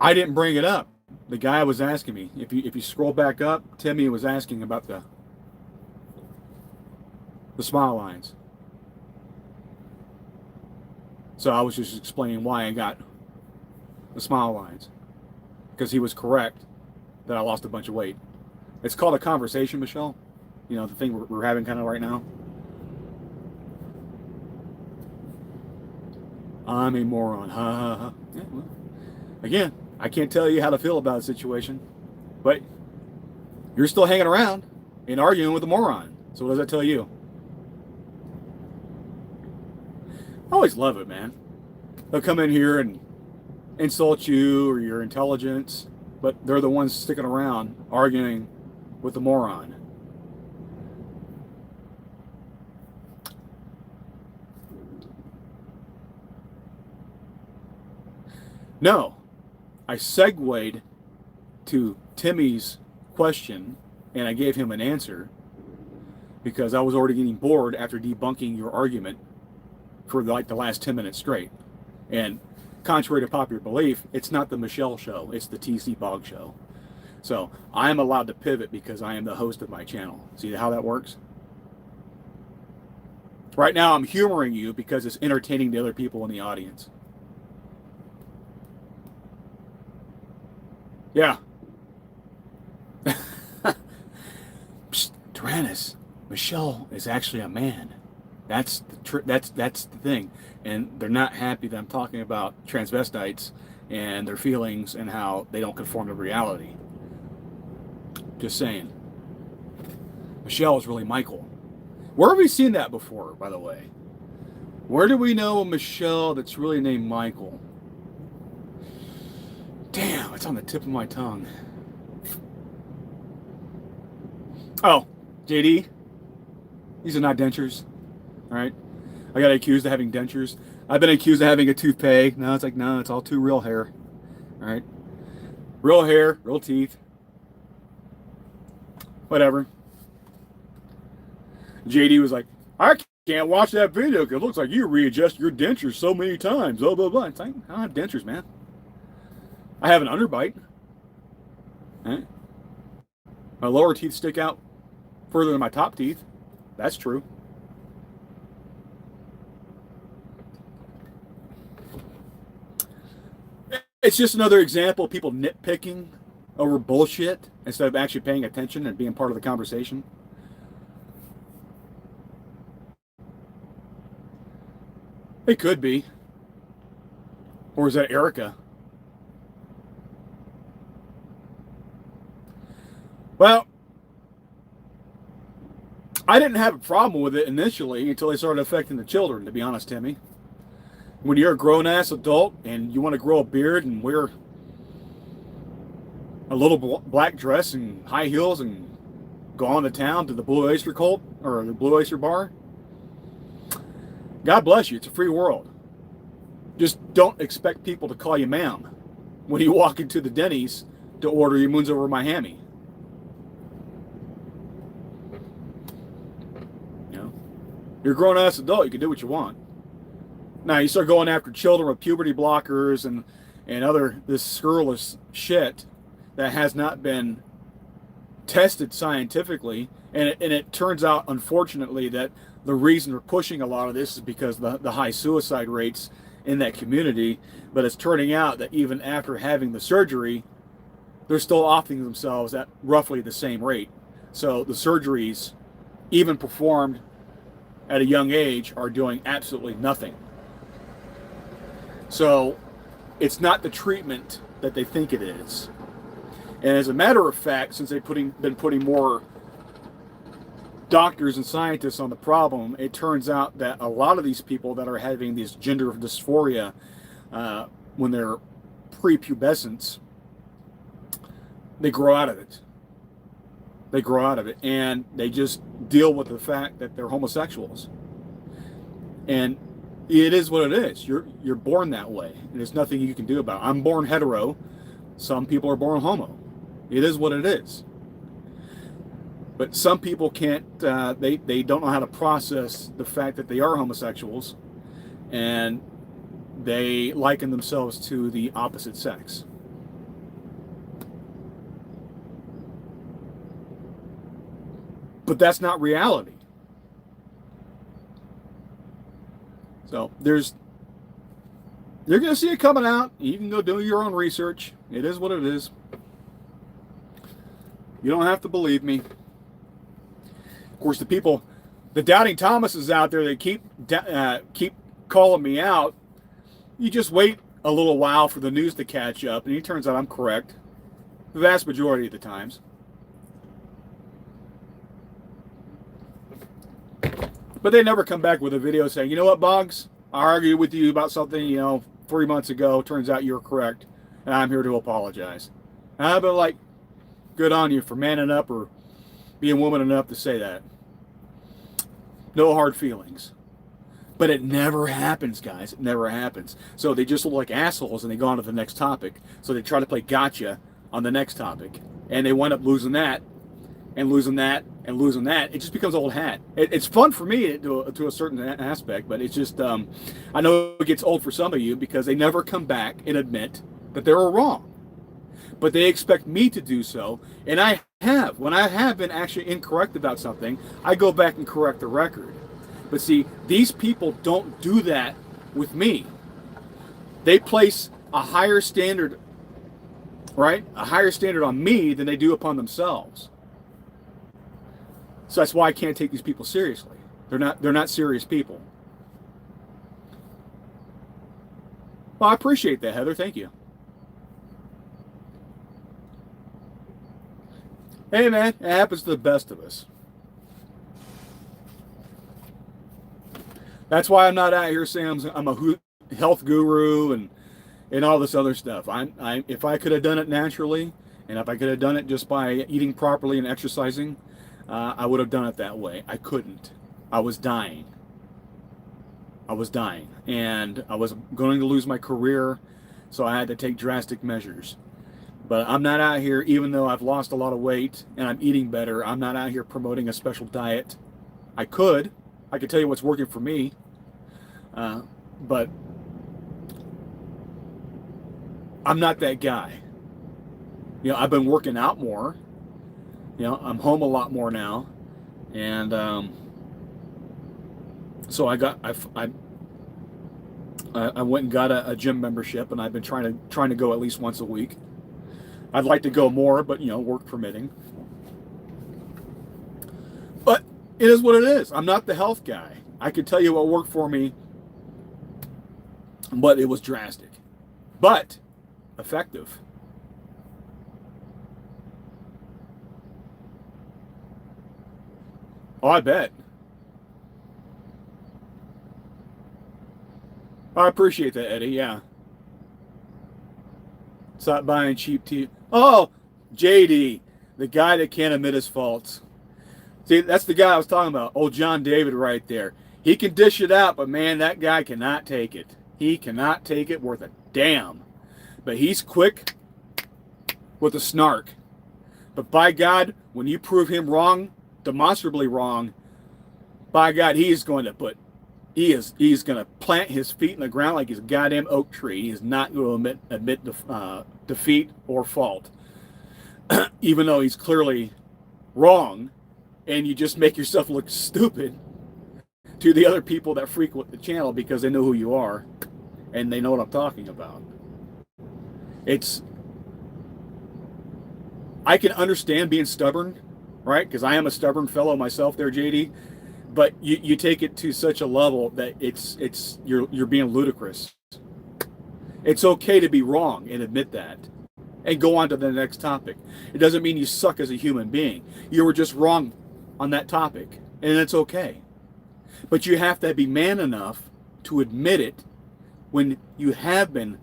I didn't bring it up. The guy was asking me. If you scroll back up, Timmy was asking about the smile lines. So I was just explaining why I got the smile lines. Because he was correct that I lost a bunch of weight. It's called a conversation, Michelle. You know, the thing we're having kind of right now. I'm a moron. Ha ha ha. Yeah, well, again, I can't tell you how to feel about a situation, but you're still hanging around and arguing with a moron. So what does that tell you? I always love it, man. They'll come in here and insult you or your intelligence, but they're the ones sticking around arguing with the moron. No, I segued to Timmy's question and I gave him an answer because I was already getting bored after debunking your argument for like the last 10 minutes straight. And contrary to popular belief, it's not the Michelle show, it's the TC Boggs show. So I am allowed to pivot because I am the host of my channel. See how that works? Right now I'm humoring you because it's entertaining the other people in the audience. Yeah. Psst, Tyrannus, Michelle is actually a man. That's the thing, and they're not happy that I'm talking about transvestites and their feelings and how they don't conform to reality. Just saying. Michelle is really Michael. Where have we seen that before, by the way? Where do we know a Michelle that's really named Michael? Damn, it's on the tip of my tongue. Oh, JD. These are not dentures. All right. I got accused of having dentures. I've been accused of having a toupee. No, it's like, no, it's all too real hair. All right. Real hair, real teeth. Whatever. JD was like, I can't watch that video because it looks like you readjust your dentures so many times. Blah, blah, blah. It's like, I don't have dentures, man. I have an underbite. Right? My lower teeth stick out further than my top teeth. That's true. It's just another example of people nitpicking over bullshit instead of actually paying attention and being part of the conversation. It could be. Or is that Erica? Well, I didn't have a problem with it initially until they started affecting the children, to be honest, Timmy. When you're a grown-ass adult and you want to grow a beard and wear a little black dress and high heels and go on to town to the Blue Oyster Cult or the Blue Oyster Bar, God bless you. It's a free world. Just don't expect people to call you ma'am when you walk into the Denny's to order your moons over my hammy. You know, you're a grown-ass adult. You can do what you want. Now you start going after children with puberty blockers and other this scurrilous shit that has not been tested scientifically, and it turns out, unfortunately, that the reason we're pushing a lot of this is because the high suicide rates in that community. But it's turning out that even after having the surgery, they're still offing themselves at roughly the same rate. So the surgeries, even performed at a young age, are doing absolutely nothing. So it's not the treatment that they think it is. And as a matter of fact, since they've been putting more doctors and scientists on the problem, it turns out that a lot of these people that are having this gender dysphoria when they're prepubescence, they grow out of it. They grow out of it, and they just deal with the fact that they're homosexuals. And it is what it is. You're born that way, and there's nothing you can do about it. I'm born hetero. Some people are born homo. It is what it is. But some people can't, they don't know how to process the fact that they are homosexuals, and they liken themselves to the opposite sex. But that's not reality. So you're going to see it coming out. You can go do your own research. It is what it is. You don't have to believe me. Of course, the doubting Thomases out there, they keep calling me out. You just wait a little while for the news to catch up, and it turns out I'm correct the vast majority of the times. But they never come back with a video saying, you know what, Boggs? I argued with you about something, 3 months ago. Turns out you were correct, and I'm here to apologize. And I've been like, good on you for manning up or being woman enough to say that. No hard feelings. But it never happens, guys. It never happens. So they just look like assholes and they go on to the next topic. So they try to play gotcha on the next topic. And they wind up losing that and losing that and losing that. It just becomes old hat. It's fun for me to a certain aspect, but it's just, I know it gets old for some of you because they never come back and admit that they were wrong. But they expect me to do so, and I have. When I have been actually incorrect about something, I go back and correct the record. But see, these people don't do that with me. They place a higher standard, right? A higher standard on me than they do upon themselves. So that's why I can't take these people seriously. They're not serious people. Well, I appreciate that, Heather. Thank you. Hey, man, it happens to the best of us. That's why I'm not out here saying I'm a health guru and all this other stuff. If I could have done it naturally, and if I could have done it just by eating properly and exercising, I would have done it that way. I couldn't. I was dying. And I was going to lose my career, so I had to take drastic measures. But I'm not out here, even though I've lost a lot of weight and I'm eating better, I'm not out here promoting a special diet. I could tell you what's working for me, but I'm not that guy. I've been working out more. I'm home a lot more now, and so I went and got a gym membership, and I've been trying to go at least once a week. I'd like to go more, but work permitting. But it is what it is. I'm not the health guy. I could tell you what worked for me, but it was drastic, but effective. Oh, I bet. I appreciate that, Eddie. Yeah. Stop buying cheap tea. Oh, JD, the guy that can't admit his faults. See, that's the guy I was talking about. Old John David right there. He can dish it out, but man, that guy cannot take it. He cannot take it worth a damn. But he's quick with a snark. But by God, when you prove him wrong, demonstrably wrong, by God, he's going to plant his feet in the ground like he's a goddamn oak tree. He is not going to admit defeat or fault, even though he's clearly wrong, and you just make yourself look stupid to the other people that frequent the channel because they know who you are and they know what I'm talking about. I can understand being stubborn, right? Because I am a stubborn fellow myself there, JD. But you take it to such a level that you're being ludicrous. It's okay to be wrong and admit that and go on to the next topic. It doesn't mean you suck as a human being. You were just wrong on that topic, and it's okay. But you have to be man enough to admit it when you have been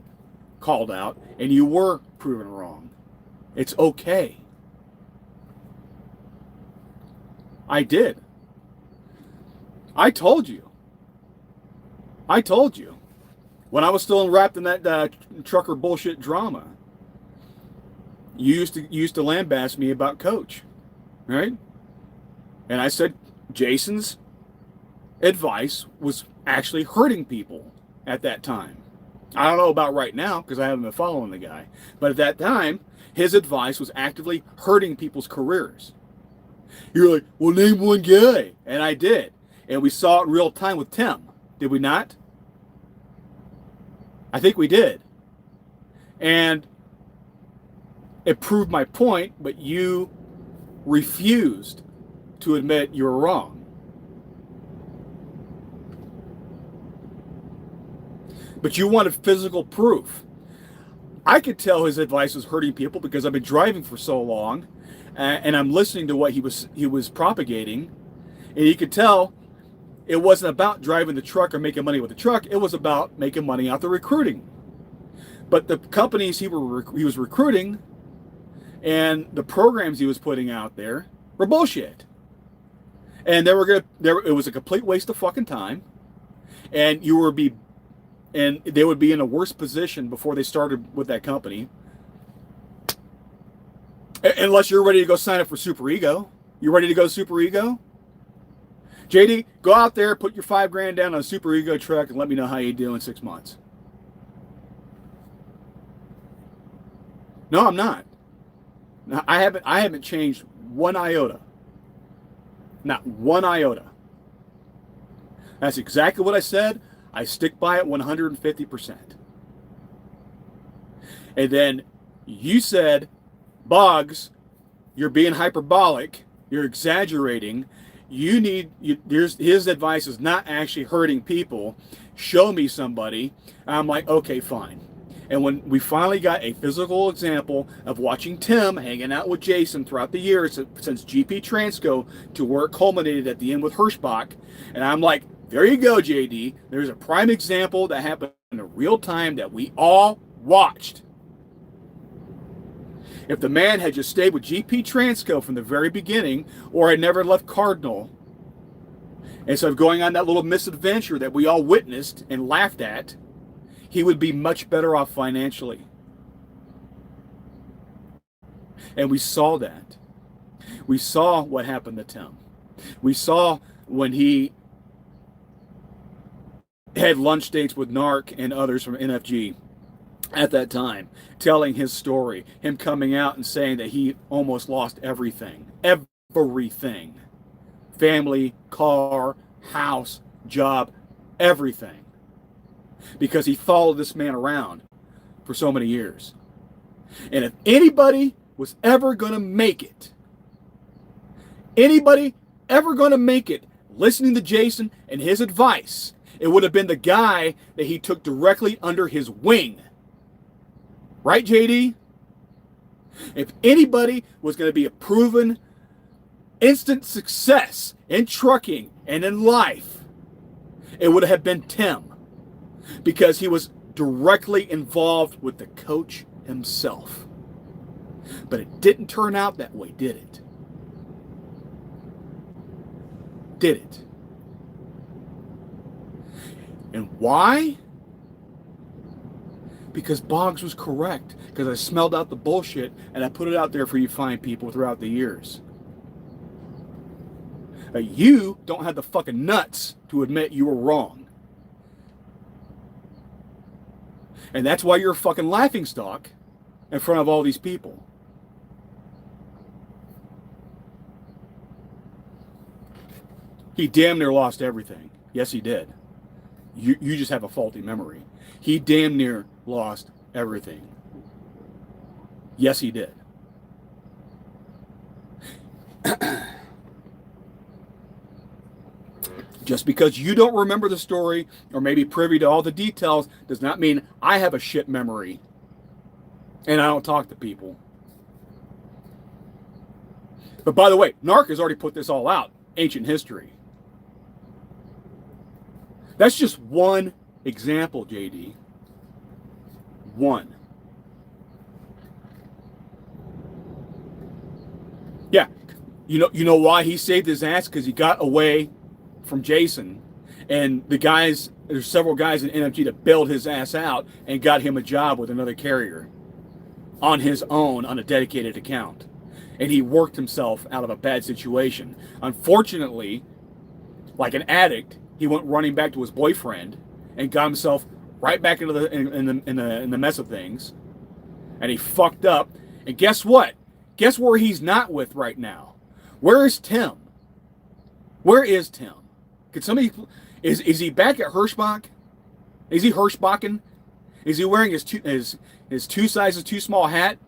called out and you were proven wrong. It's okay. I did. I told you. When I was still wrapped in that trucker bullshit drama. you used to lambaste me about Coach, right? And I said Jason's advice was actually hurting people at that time. I don't know about right now because I haven't been following the guy. But at that time, his advice was actively hurting people's careers. You're like, well, name one guy. And I did. And we saw it in real time with Tim. Did we not? I think we did. And it proved my point, but you refused to admit you were wrong. But you wanted physical proof. I could tell his advice was hurting people because I've been driving for so long, and I'm listening to what he was propagating, and you could tell it wasn't about driving the truck or making money with the truck. It was about making money out the recruiting. But the companies he was recruiting and the programs he was putting out there were bullshit, and it was a complete waste of fucking time, and they would be in a worse position before they started with that company. Unless you're ready to go sign up for Super Ego. You ready to go Super Ego? JD, go out there, put your $5,000 down on a Super Ego truck and let me know how you do in 6 months. No, I'm not. I haven't changed one iota. Not one iota. That's exactly what I said. I stick by it 150%. And then you said, Boggs, you're being hyperbolic. You're exaggerating. His advice is not actually hurting people. Show me somebody. I'm like, okay, fine. And when we finally got a physical example of watching Tim hanging out with Jason throughout the years since GP Transco to where it culminated at the end with Hirschbach, and I'm like, there you go, JD. There's a prime example that happened in real time that we all watched. If the man had just stayed with GP Transco from the very beginning, or had never left Cardinal, instead of going on that little misadventure that we all witnessed and laughed at, he would be much better off financially. And we saw that. We saw what happened to Tim. We saw when he had lunch dates with Narc and others from NFG at that time, telling his story, him coming out and saying that he almost lost everything. Everything. Family, car, house, job, everything. Because he followed this man around for so many years. And if anybody was ever going to make it, listening to Jason and his advice, it would have been the guy that he took directly under his wing. Right, JD? If anybody was going to be a proven instant success in trucking and in life, it would have been Tim. Because he was directly involved with the coach himself. But it didn't turn out that way, did it? Did it? And why? Because Boggs was correct. Because I smelled out the bullshit and I put it out there for you fine people throughout the years. You don't have the fucking nuts to admit you were wrong. And that's why you're a fucking laughingstock in front of all these people. He damn near lost everything. Yes, he did. You just have a faulty memory. He damn near lost everything. Yes, he did. Just because you don't remember the story or maybe privy to all the details does not mean I have a shit memory and I don't talk to people. But by the way, Narc has already put this all out, ancient history. That's just one example, JD. One. Yeah, you know why he saved his ass? Because he got away from Jason, and there's several guys in NFG that bailed his ass out and got him a job with another carrier. on his own on a dedicated account. And he worked himself out of a bad situation. Unfortunately, like an addict, he went running back to his boyfriend and got himself right back into the mess of things. And he fucked up. And guess what? Guess where he's not with right now? Where is Tim? Where is Tim? Could somebody is he back at Hirschbach? Is he Hirschbachen? Is he wearing his two sizes too small hat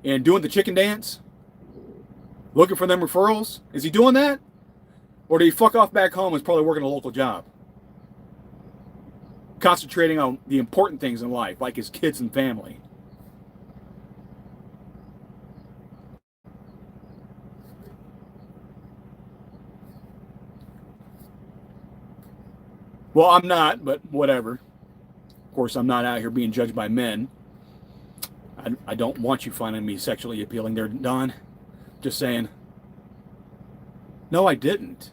and doing the chicken dance? Looking for them referrals? Is he doing that? Or did he fuck off back home and is probably working a local job? Concentrating on the important things in life, like his kids and family. Well, I'm not, but whatever. Of course, I'm not out here being judged by men. I don't want you finding me sexually appealing there, Don. Just saying. No, I didn't.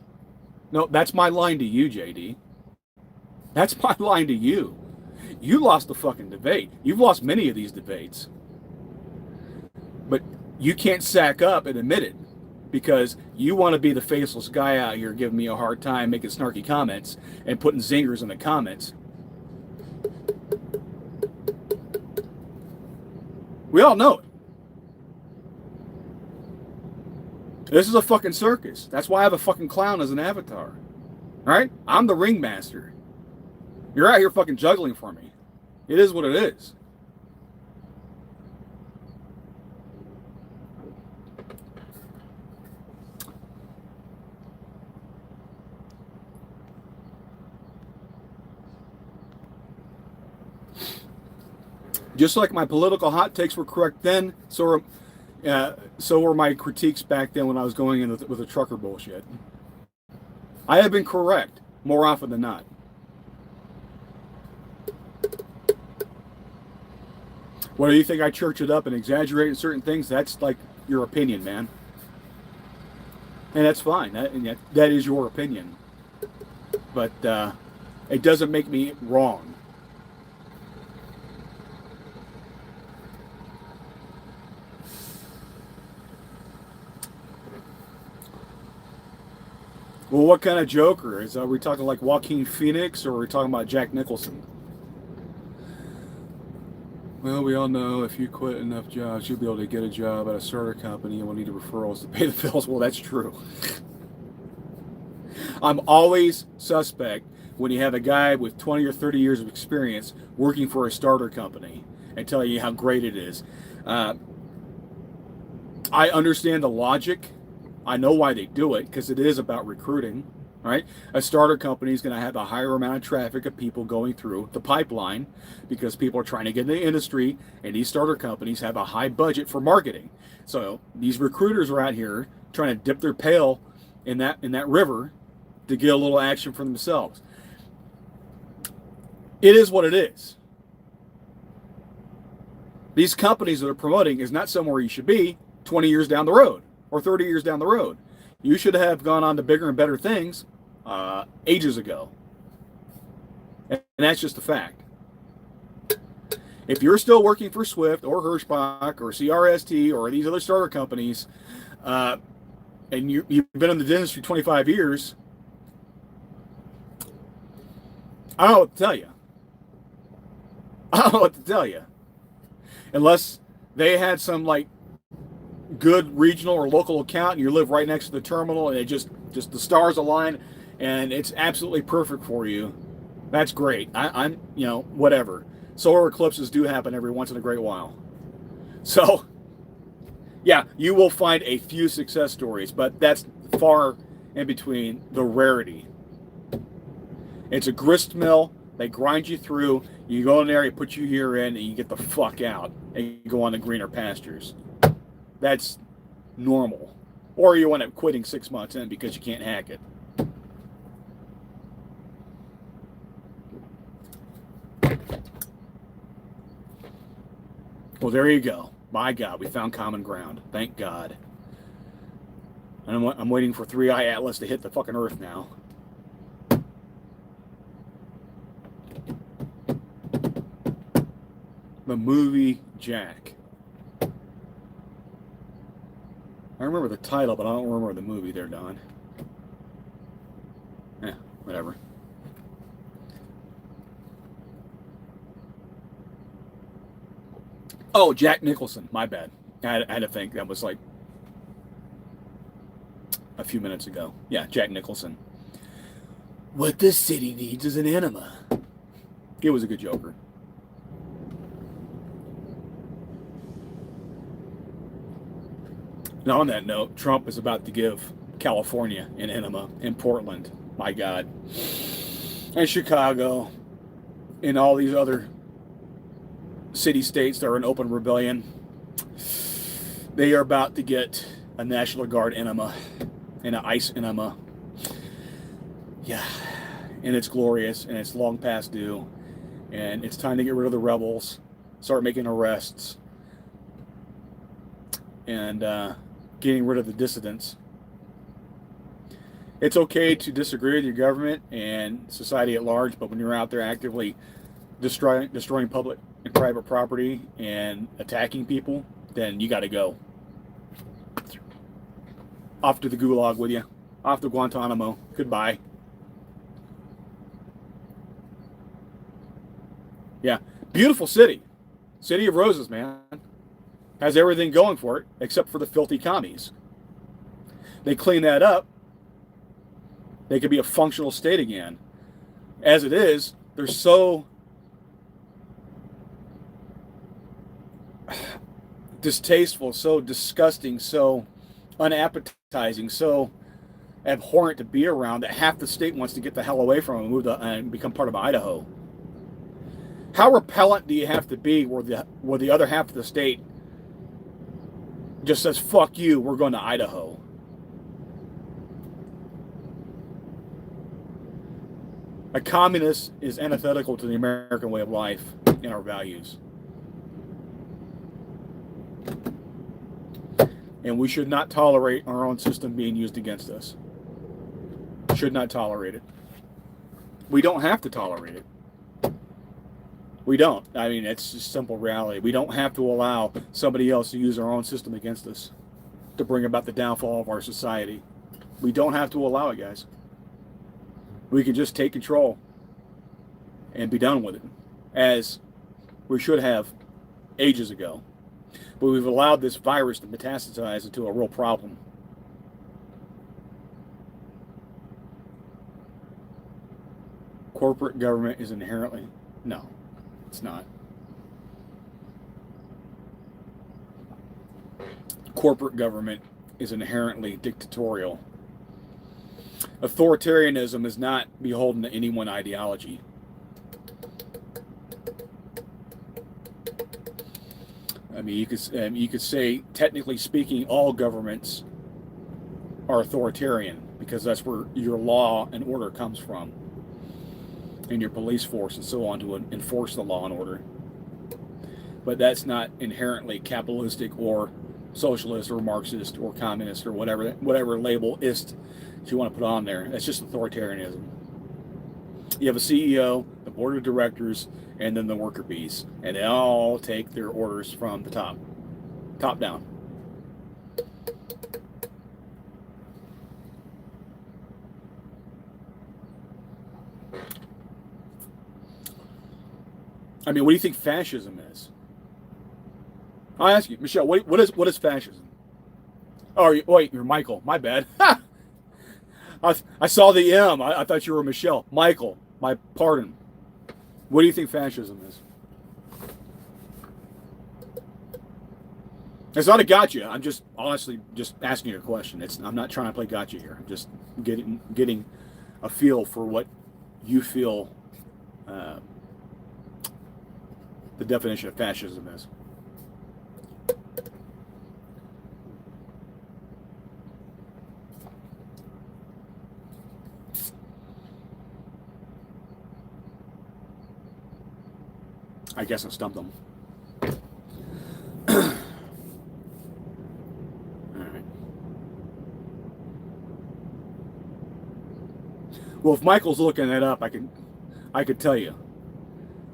No, that's my line to you, JD. That's my line to you. You lost the fucking debate. You've lost many of these debates. But you can't sack up and admit it because you want to be the faceless guy out here giving me a hard time, making snarky comments and putting zingers in the comments. We all know it. This is a fucking circus. That's why I have a fucking clown as an avatar. Right? I'm the ringmaster. You're out here fucking juggling for me. It is what it is. Just like my political hot takes were correct then, so were my critiques back then when I was going in with the trucker bullshit. I have been correct more often than not. Whether you think I church it up and exaggerate in certain things, that's like your opinion, man. And that's fine. That is your opinion. But it doesn't make me wrong. Well, what kind of Joker? Are we talking like Joaquin Phoenix or are we talking about Jack Nicholson? Well, we all know if you quit enough jobs, you'll be able to get a job at a starter company and will need referrals to pay the bills. Well, that's true. I'm always suspect when you have a guy with 20 or 30 years of experience working for a starter company and telling you how great it is. I understand the logic. I know why they do it, because it is about recruiting, right? A starter company is going to have a higher amount of traffic of people going through the pipeline because people are trying to get in the industry, and these starter companies have a high budget for marketing. So these recruiters are out here trying to dip their pail in that river to get a little action for themselves. It is what it is. These companies that are promoting is not somewhere you should be 20 years down the road. Or 30 years down the road. You should have gone on to bigger and better things ages ago. And that's just a fact. If you're still working for Swift or Hirschbach or CRST or these other starter companies, and you've been in the industry 25 years, I don't know what to tell you. I don't know what to tell you. Unless they had some like good regional or local account and you live right next to the terminal and it just the stars align and it's absolutely perfect for you, that's great. I'm whatever. Solar eclipses do happen every once in a great while. So yeah, you will find a few success stories, but that's far in between the rarity. It's a grist mill. They grind you through. You go in there, you put your year in, and you get the fuck out and you go on to greener pastures. That's normal. Or you end up quitting 6 months in because you can't hack it. Well, there you go. My God, we found common ground. Thank God. And I'm waiting for 3i Atlas to hit the fucking Earth now. The movie Jack. I remember the title, but I don't remember the movie there, Don. Whatever. Oh, Jack Nicholson. My bad. I had to think. That was like a few minutes ago. Yeah, Jack Nicholson. What this city needs is an enema. It was a good Joker. Now, on that note, Trump is about to give California an enema in Portland. My God. And Chicago. And all these other city-states that are in open rebellion. They are about to get a National Guard enema and an ICE enema. Yeah. And it's glorious, and it's long past due. And it's time to get rid of the rebels, start making arrests, and getting rid of the dissidents. It's okay to disagree with your government and society at large, but when you're out there actively destroying public and private property and attacking people, then you got to go. Off to the gulag with you. Off to Guantanamo. Goodbye. Yeah. Beautiful city. City of Roses, man. Has everything going for it, except for the filthy commies. They clean that up, they could be a functional state again. As it is, they're so distasteful, so disgusting, so unappetizing, so abhorrent to be around that half the state wants to get the hell away from them and move and become part of Idaho. How repellent do you have to be where the other half of the state just says, fuck you, we're going to Idaho? A communist is antithetical to the American way of life and our values. And we should not tolerate our own system being used against us. Should not tolerate it. We don't have to tolerate it. We don't. I mean, it's just simple reality. We don't have to allow somebody else to use our own system against us to bring about the downfall of our society. We don't have to allow it, guys. We can just take control and be done with it, as we should have ages ago. But we've allowed this virus to metastasize into a real problem. Corporate government is inherently... No, it's not. Corporate government is inherently dictatorial. Authoritarianism is not beholden to any one ideology. I mean, you could say, technically speaking, all governments are authoritarian because that's where your law and order comes from, and your police force and so on to enforce the law and order. But that's not inherently capitalistic or socialist or Marxist or communist or whatever label-ist you want to put on there. That's just authoritarianism. You have a CEO, the board of directors, and then the worker bees, and they all take their orders from the top down. I mean, what do you think fascism is? I'll ask you, Michelle. What is fascism? Oh, wait, you're Michael. My bad. I saw the M. I thought you were Michelle. Michael, my pardon. What do you think fascism is? It's not a gotcha. I'm just honestly just asking you a question. I'm not trying to play gotcha here. I'm just getting a feel for what you feel the definition of fascism is. I guess I stumped them. All right. Well, if Michael's looking that up, I could tell you.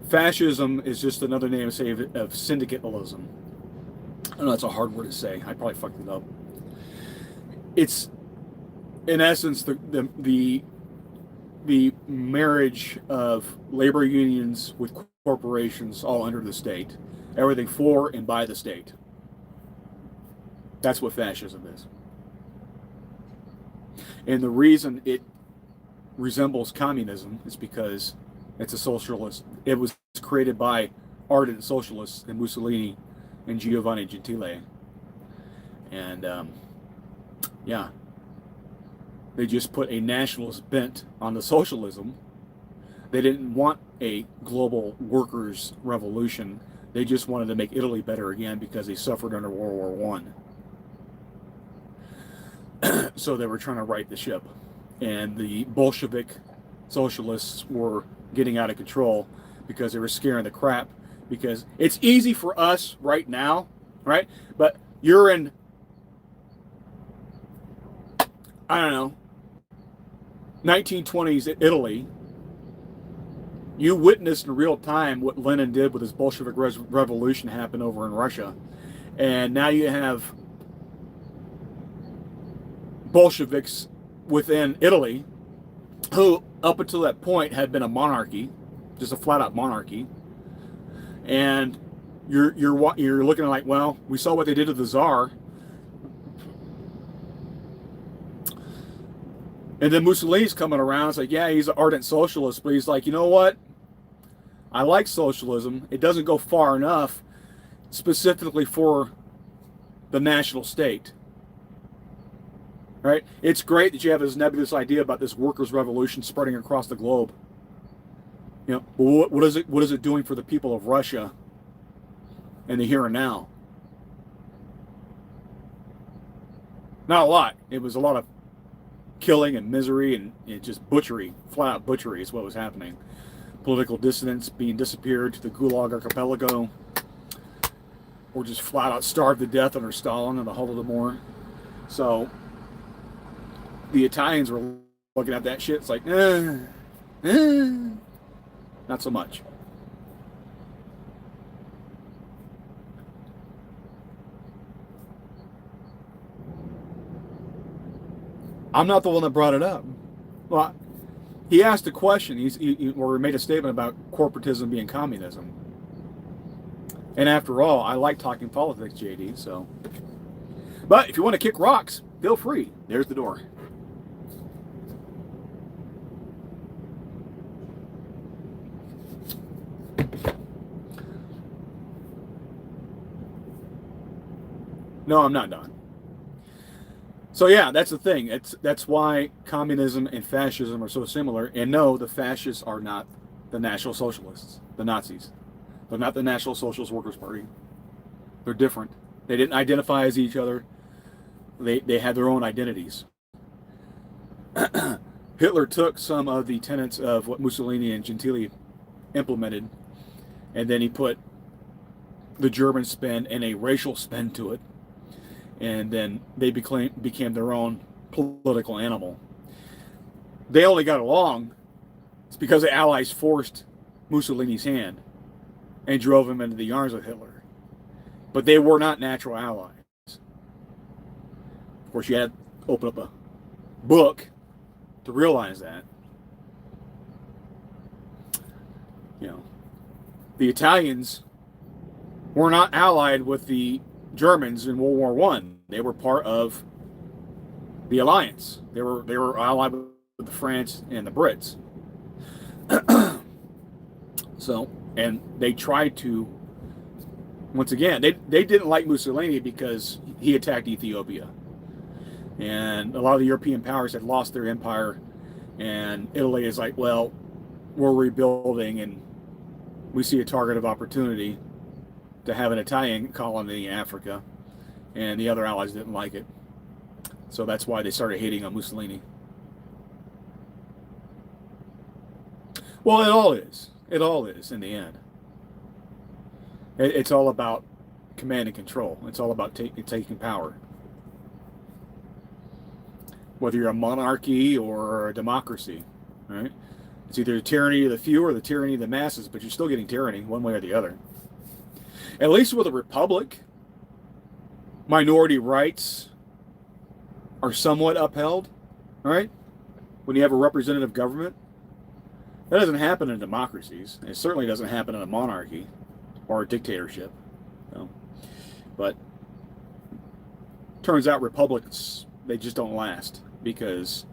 Fascism is just another name of syndicalism. I know that's a hard word to say. I probably fucked it up. it's in essence the marriage of labor unions with corporations all under the state, everything for and by the state. That's what fascism is. And the reason it resembles communism is because it's a socialist. It was created by ardent socialists and Mussolini and Giovanni Gentile. And yeah, they just put a nationalist bent on the socialism. They didn't want a global workers' revolution. They just wanted to make Italy better again because they suffered under World War One. So they were trying to right the ship. And the Bolshevik socialists were getting out of control because they were scaring the crap. Because it's easy for us right now, right? But you're in, I don't know, 1920s Italy. You witnessed in real time what Lenin did with his Bolshevik revolution happen over in Russia. And now you have Bolsheviks within Italy who, up until that point, had been a monarchy, just a flat-out monarchy. And you're looking like, well, we saw what they did to the Tsar. And then Mussolini's coming around. It's like, yeah, he's an ardent socialist, but he's like, you know what? I like socialism. It doesn't go far enough, specifically for the national state. Right? It's great that you have this nebulous idea about this workers' revolution spreading across the globe. You know, but what is it doing for the people of Russia in the here and now? Not a lot. It was a lot of killing and misery and just butchery, flat out butchery is what was happening. Political dissidents being disappeared to the Gulag Archipelago, or just flat out starved to death under Stalin and the Holodomor. So the Italians were looking at that shit. It's like, not so much. I'm not the one that brought it up. Well, he asked a question. He made a statement about corporatism being communism. And after all, I like talking politics, JD. So, but if you want to kick rocks, feel free. There's the door. No, I'm not done. So yeah, that's the thing. That's why communism and fascism are so similar. And no, the fascists are not the National Socialists, the Nazis. They're not the National Socialist Workers' Party. They're different. They didn't identify as each other. They had their own identities. Hitler took some of the tenets of what Mussolini and Gentile implemented, and then he put the German spin and a racial spin to it. And then they became their own political animal. They only got along. It's because the Allies forced Mussolini's hand and drove him into the arms of Hitler. But they were not natural allies. Of course, you had to open up a book to realize that. You know, the Italians were not allied with the Germans in World War One. They were part of the alliance. They were allied with France and the Brits. So, and they tried to, once again, they didn't like Mussolini because he attacked Ethiopia. And a lot of the European powers had lost their empire, and Italy is like, well, we're rebuilding and we see a target of opportunity to have an Italian colony in Africa, and the other allies didn't like it. So that's why they started hating on Mussolini. Well, it all is. It all is in the end. It's all about command and control. It's all about taking power. Whether you're a monarchy or a democracy, right? It's either the tyranny of the few or the tyranny of the masses, but you're still getting tyranny one way or the other. At least with a republic, minority rights are somewhat upheld, right? When you have a representative government. That doesn't happen in democracies. It certainly doesn't happen in a monarchy or a dictatorship. So, but turns out republics, they just don't last because,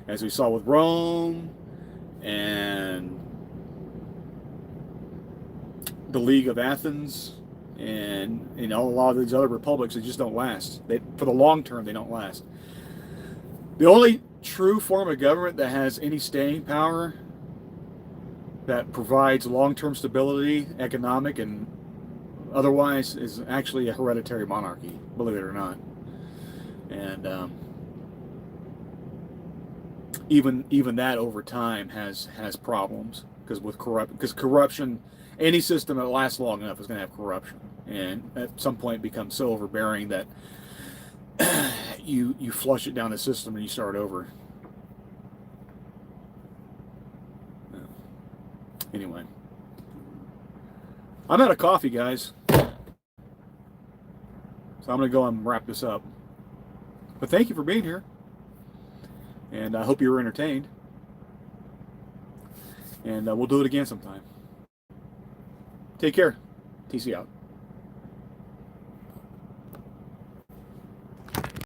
as we saw with Rome and the League of Athens and a lot of these other republics, they just don't last. For the long term, they don't last. The only true form of government that has any staying power, that provides long-term stability, economic and otherwise, is actually a hereditary monarchy, believe it or not. And even that over time has problems because corruption, any system that lasts long enough is going to have corruption, and at some point becomes so overbearing that you flush it down the system and you start over. Anyway, I'm out of coffee, guys, so I'm going to go and wrap this up. But thank you for being here, and I hope you were entertained, and we'll do it again sometime. Take care. TC out.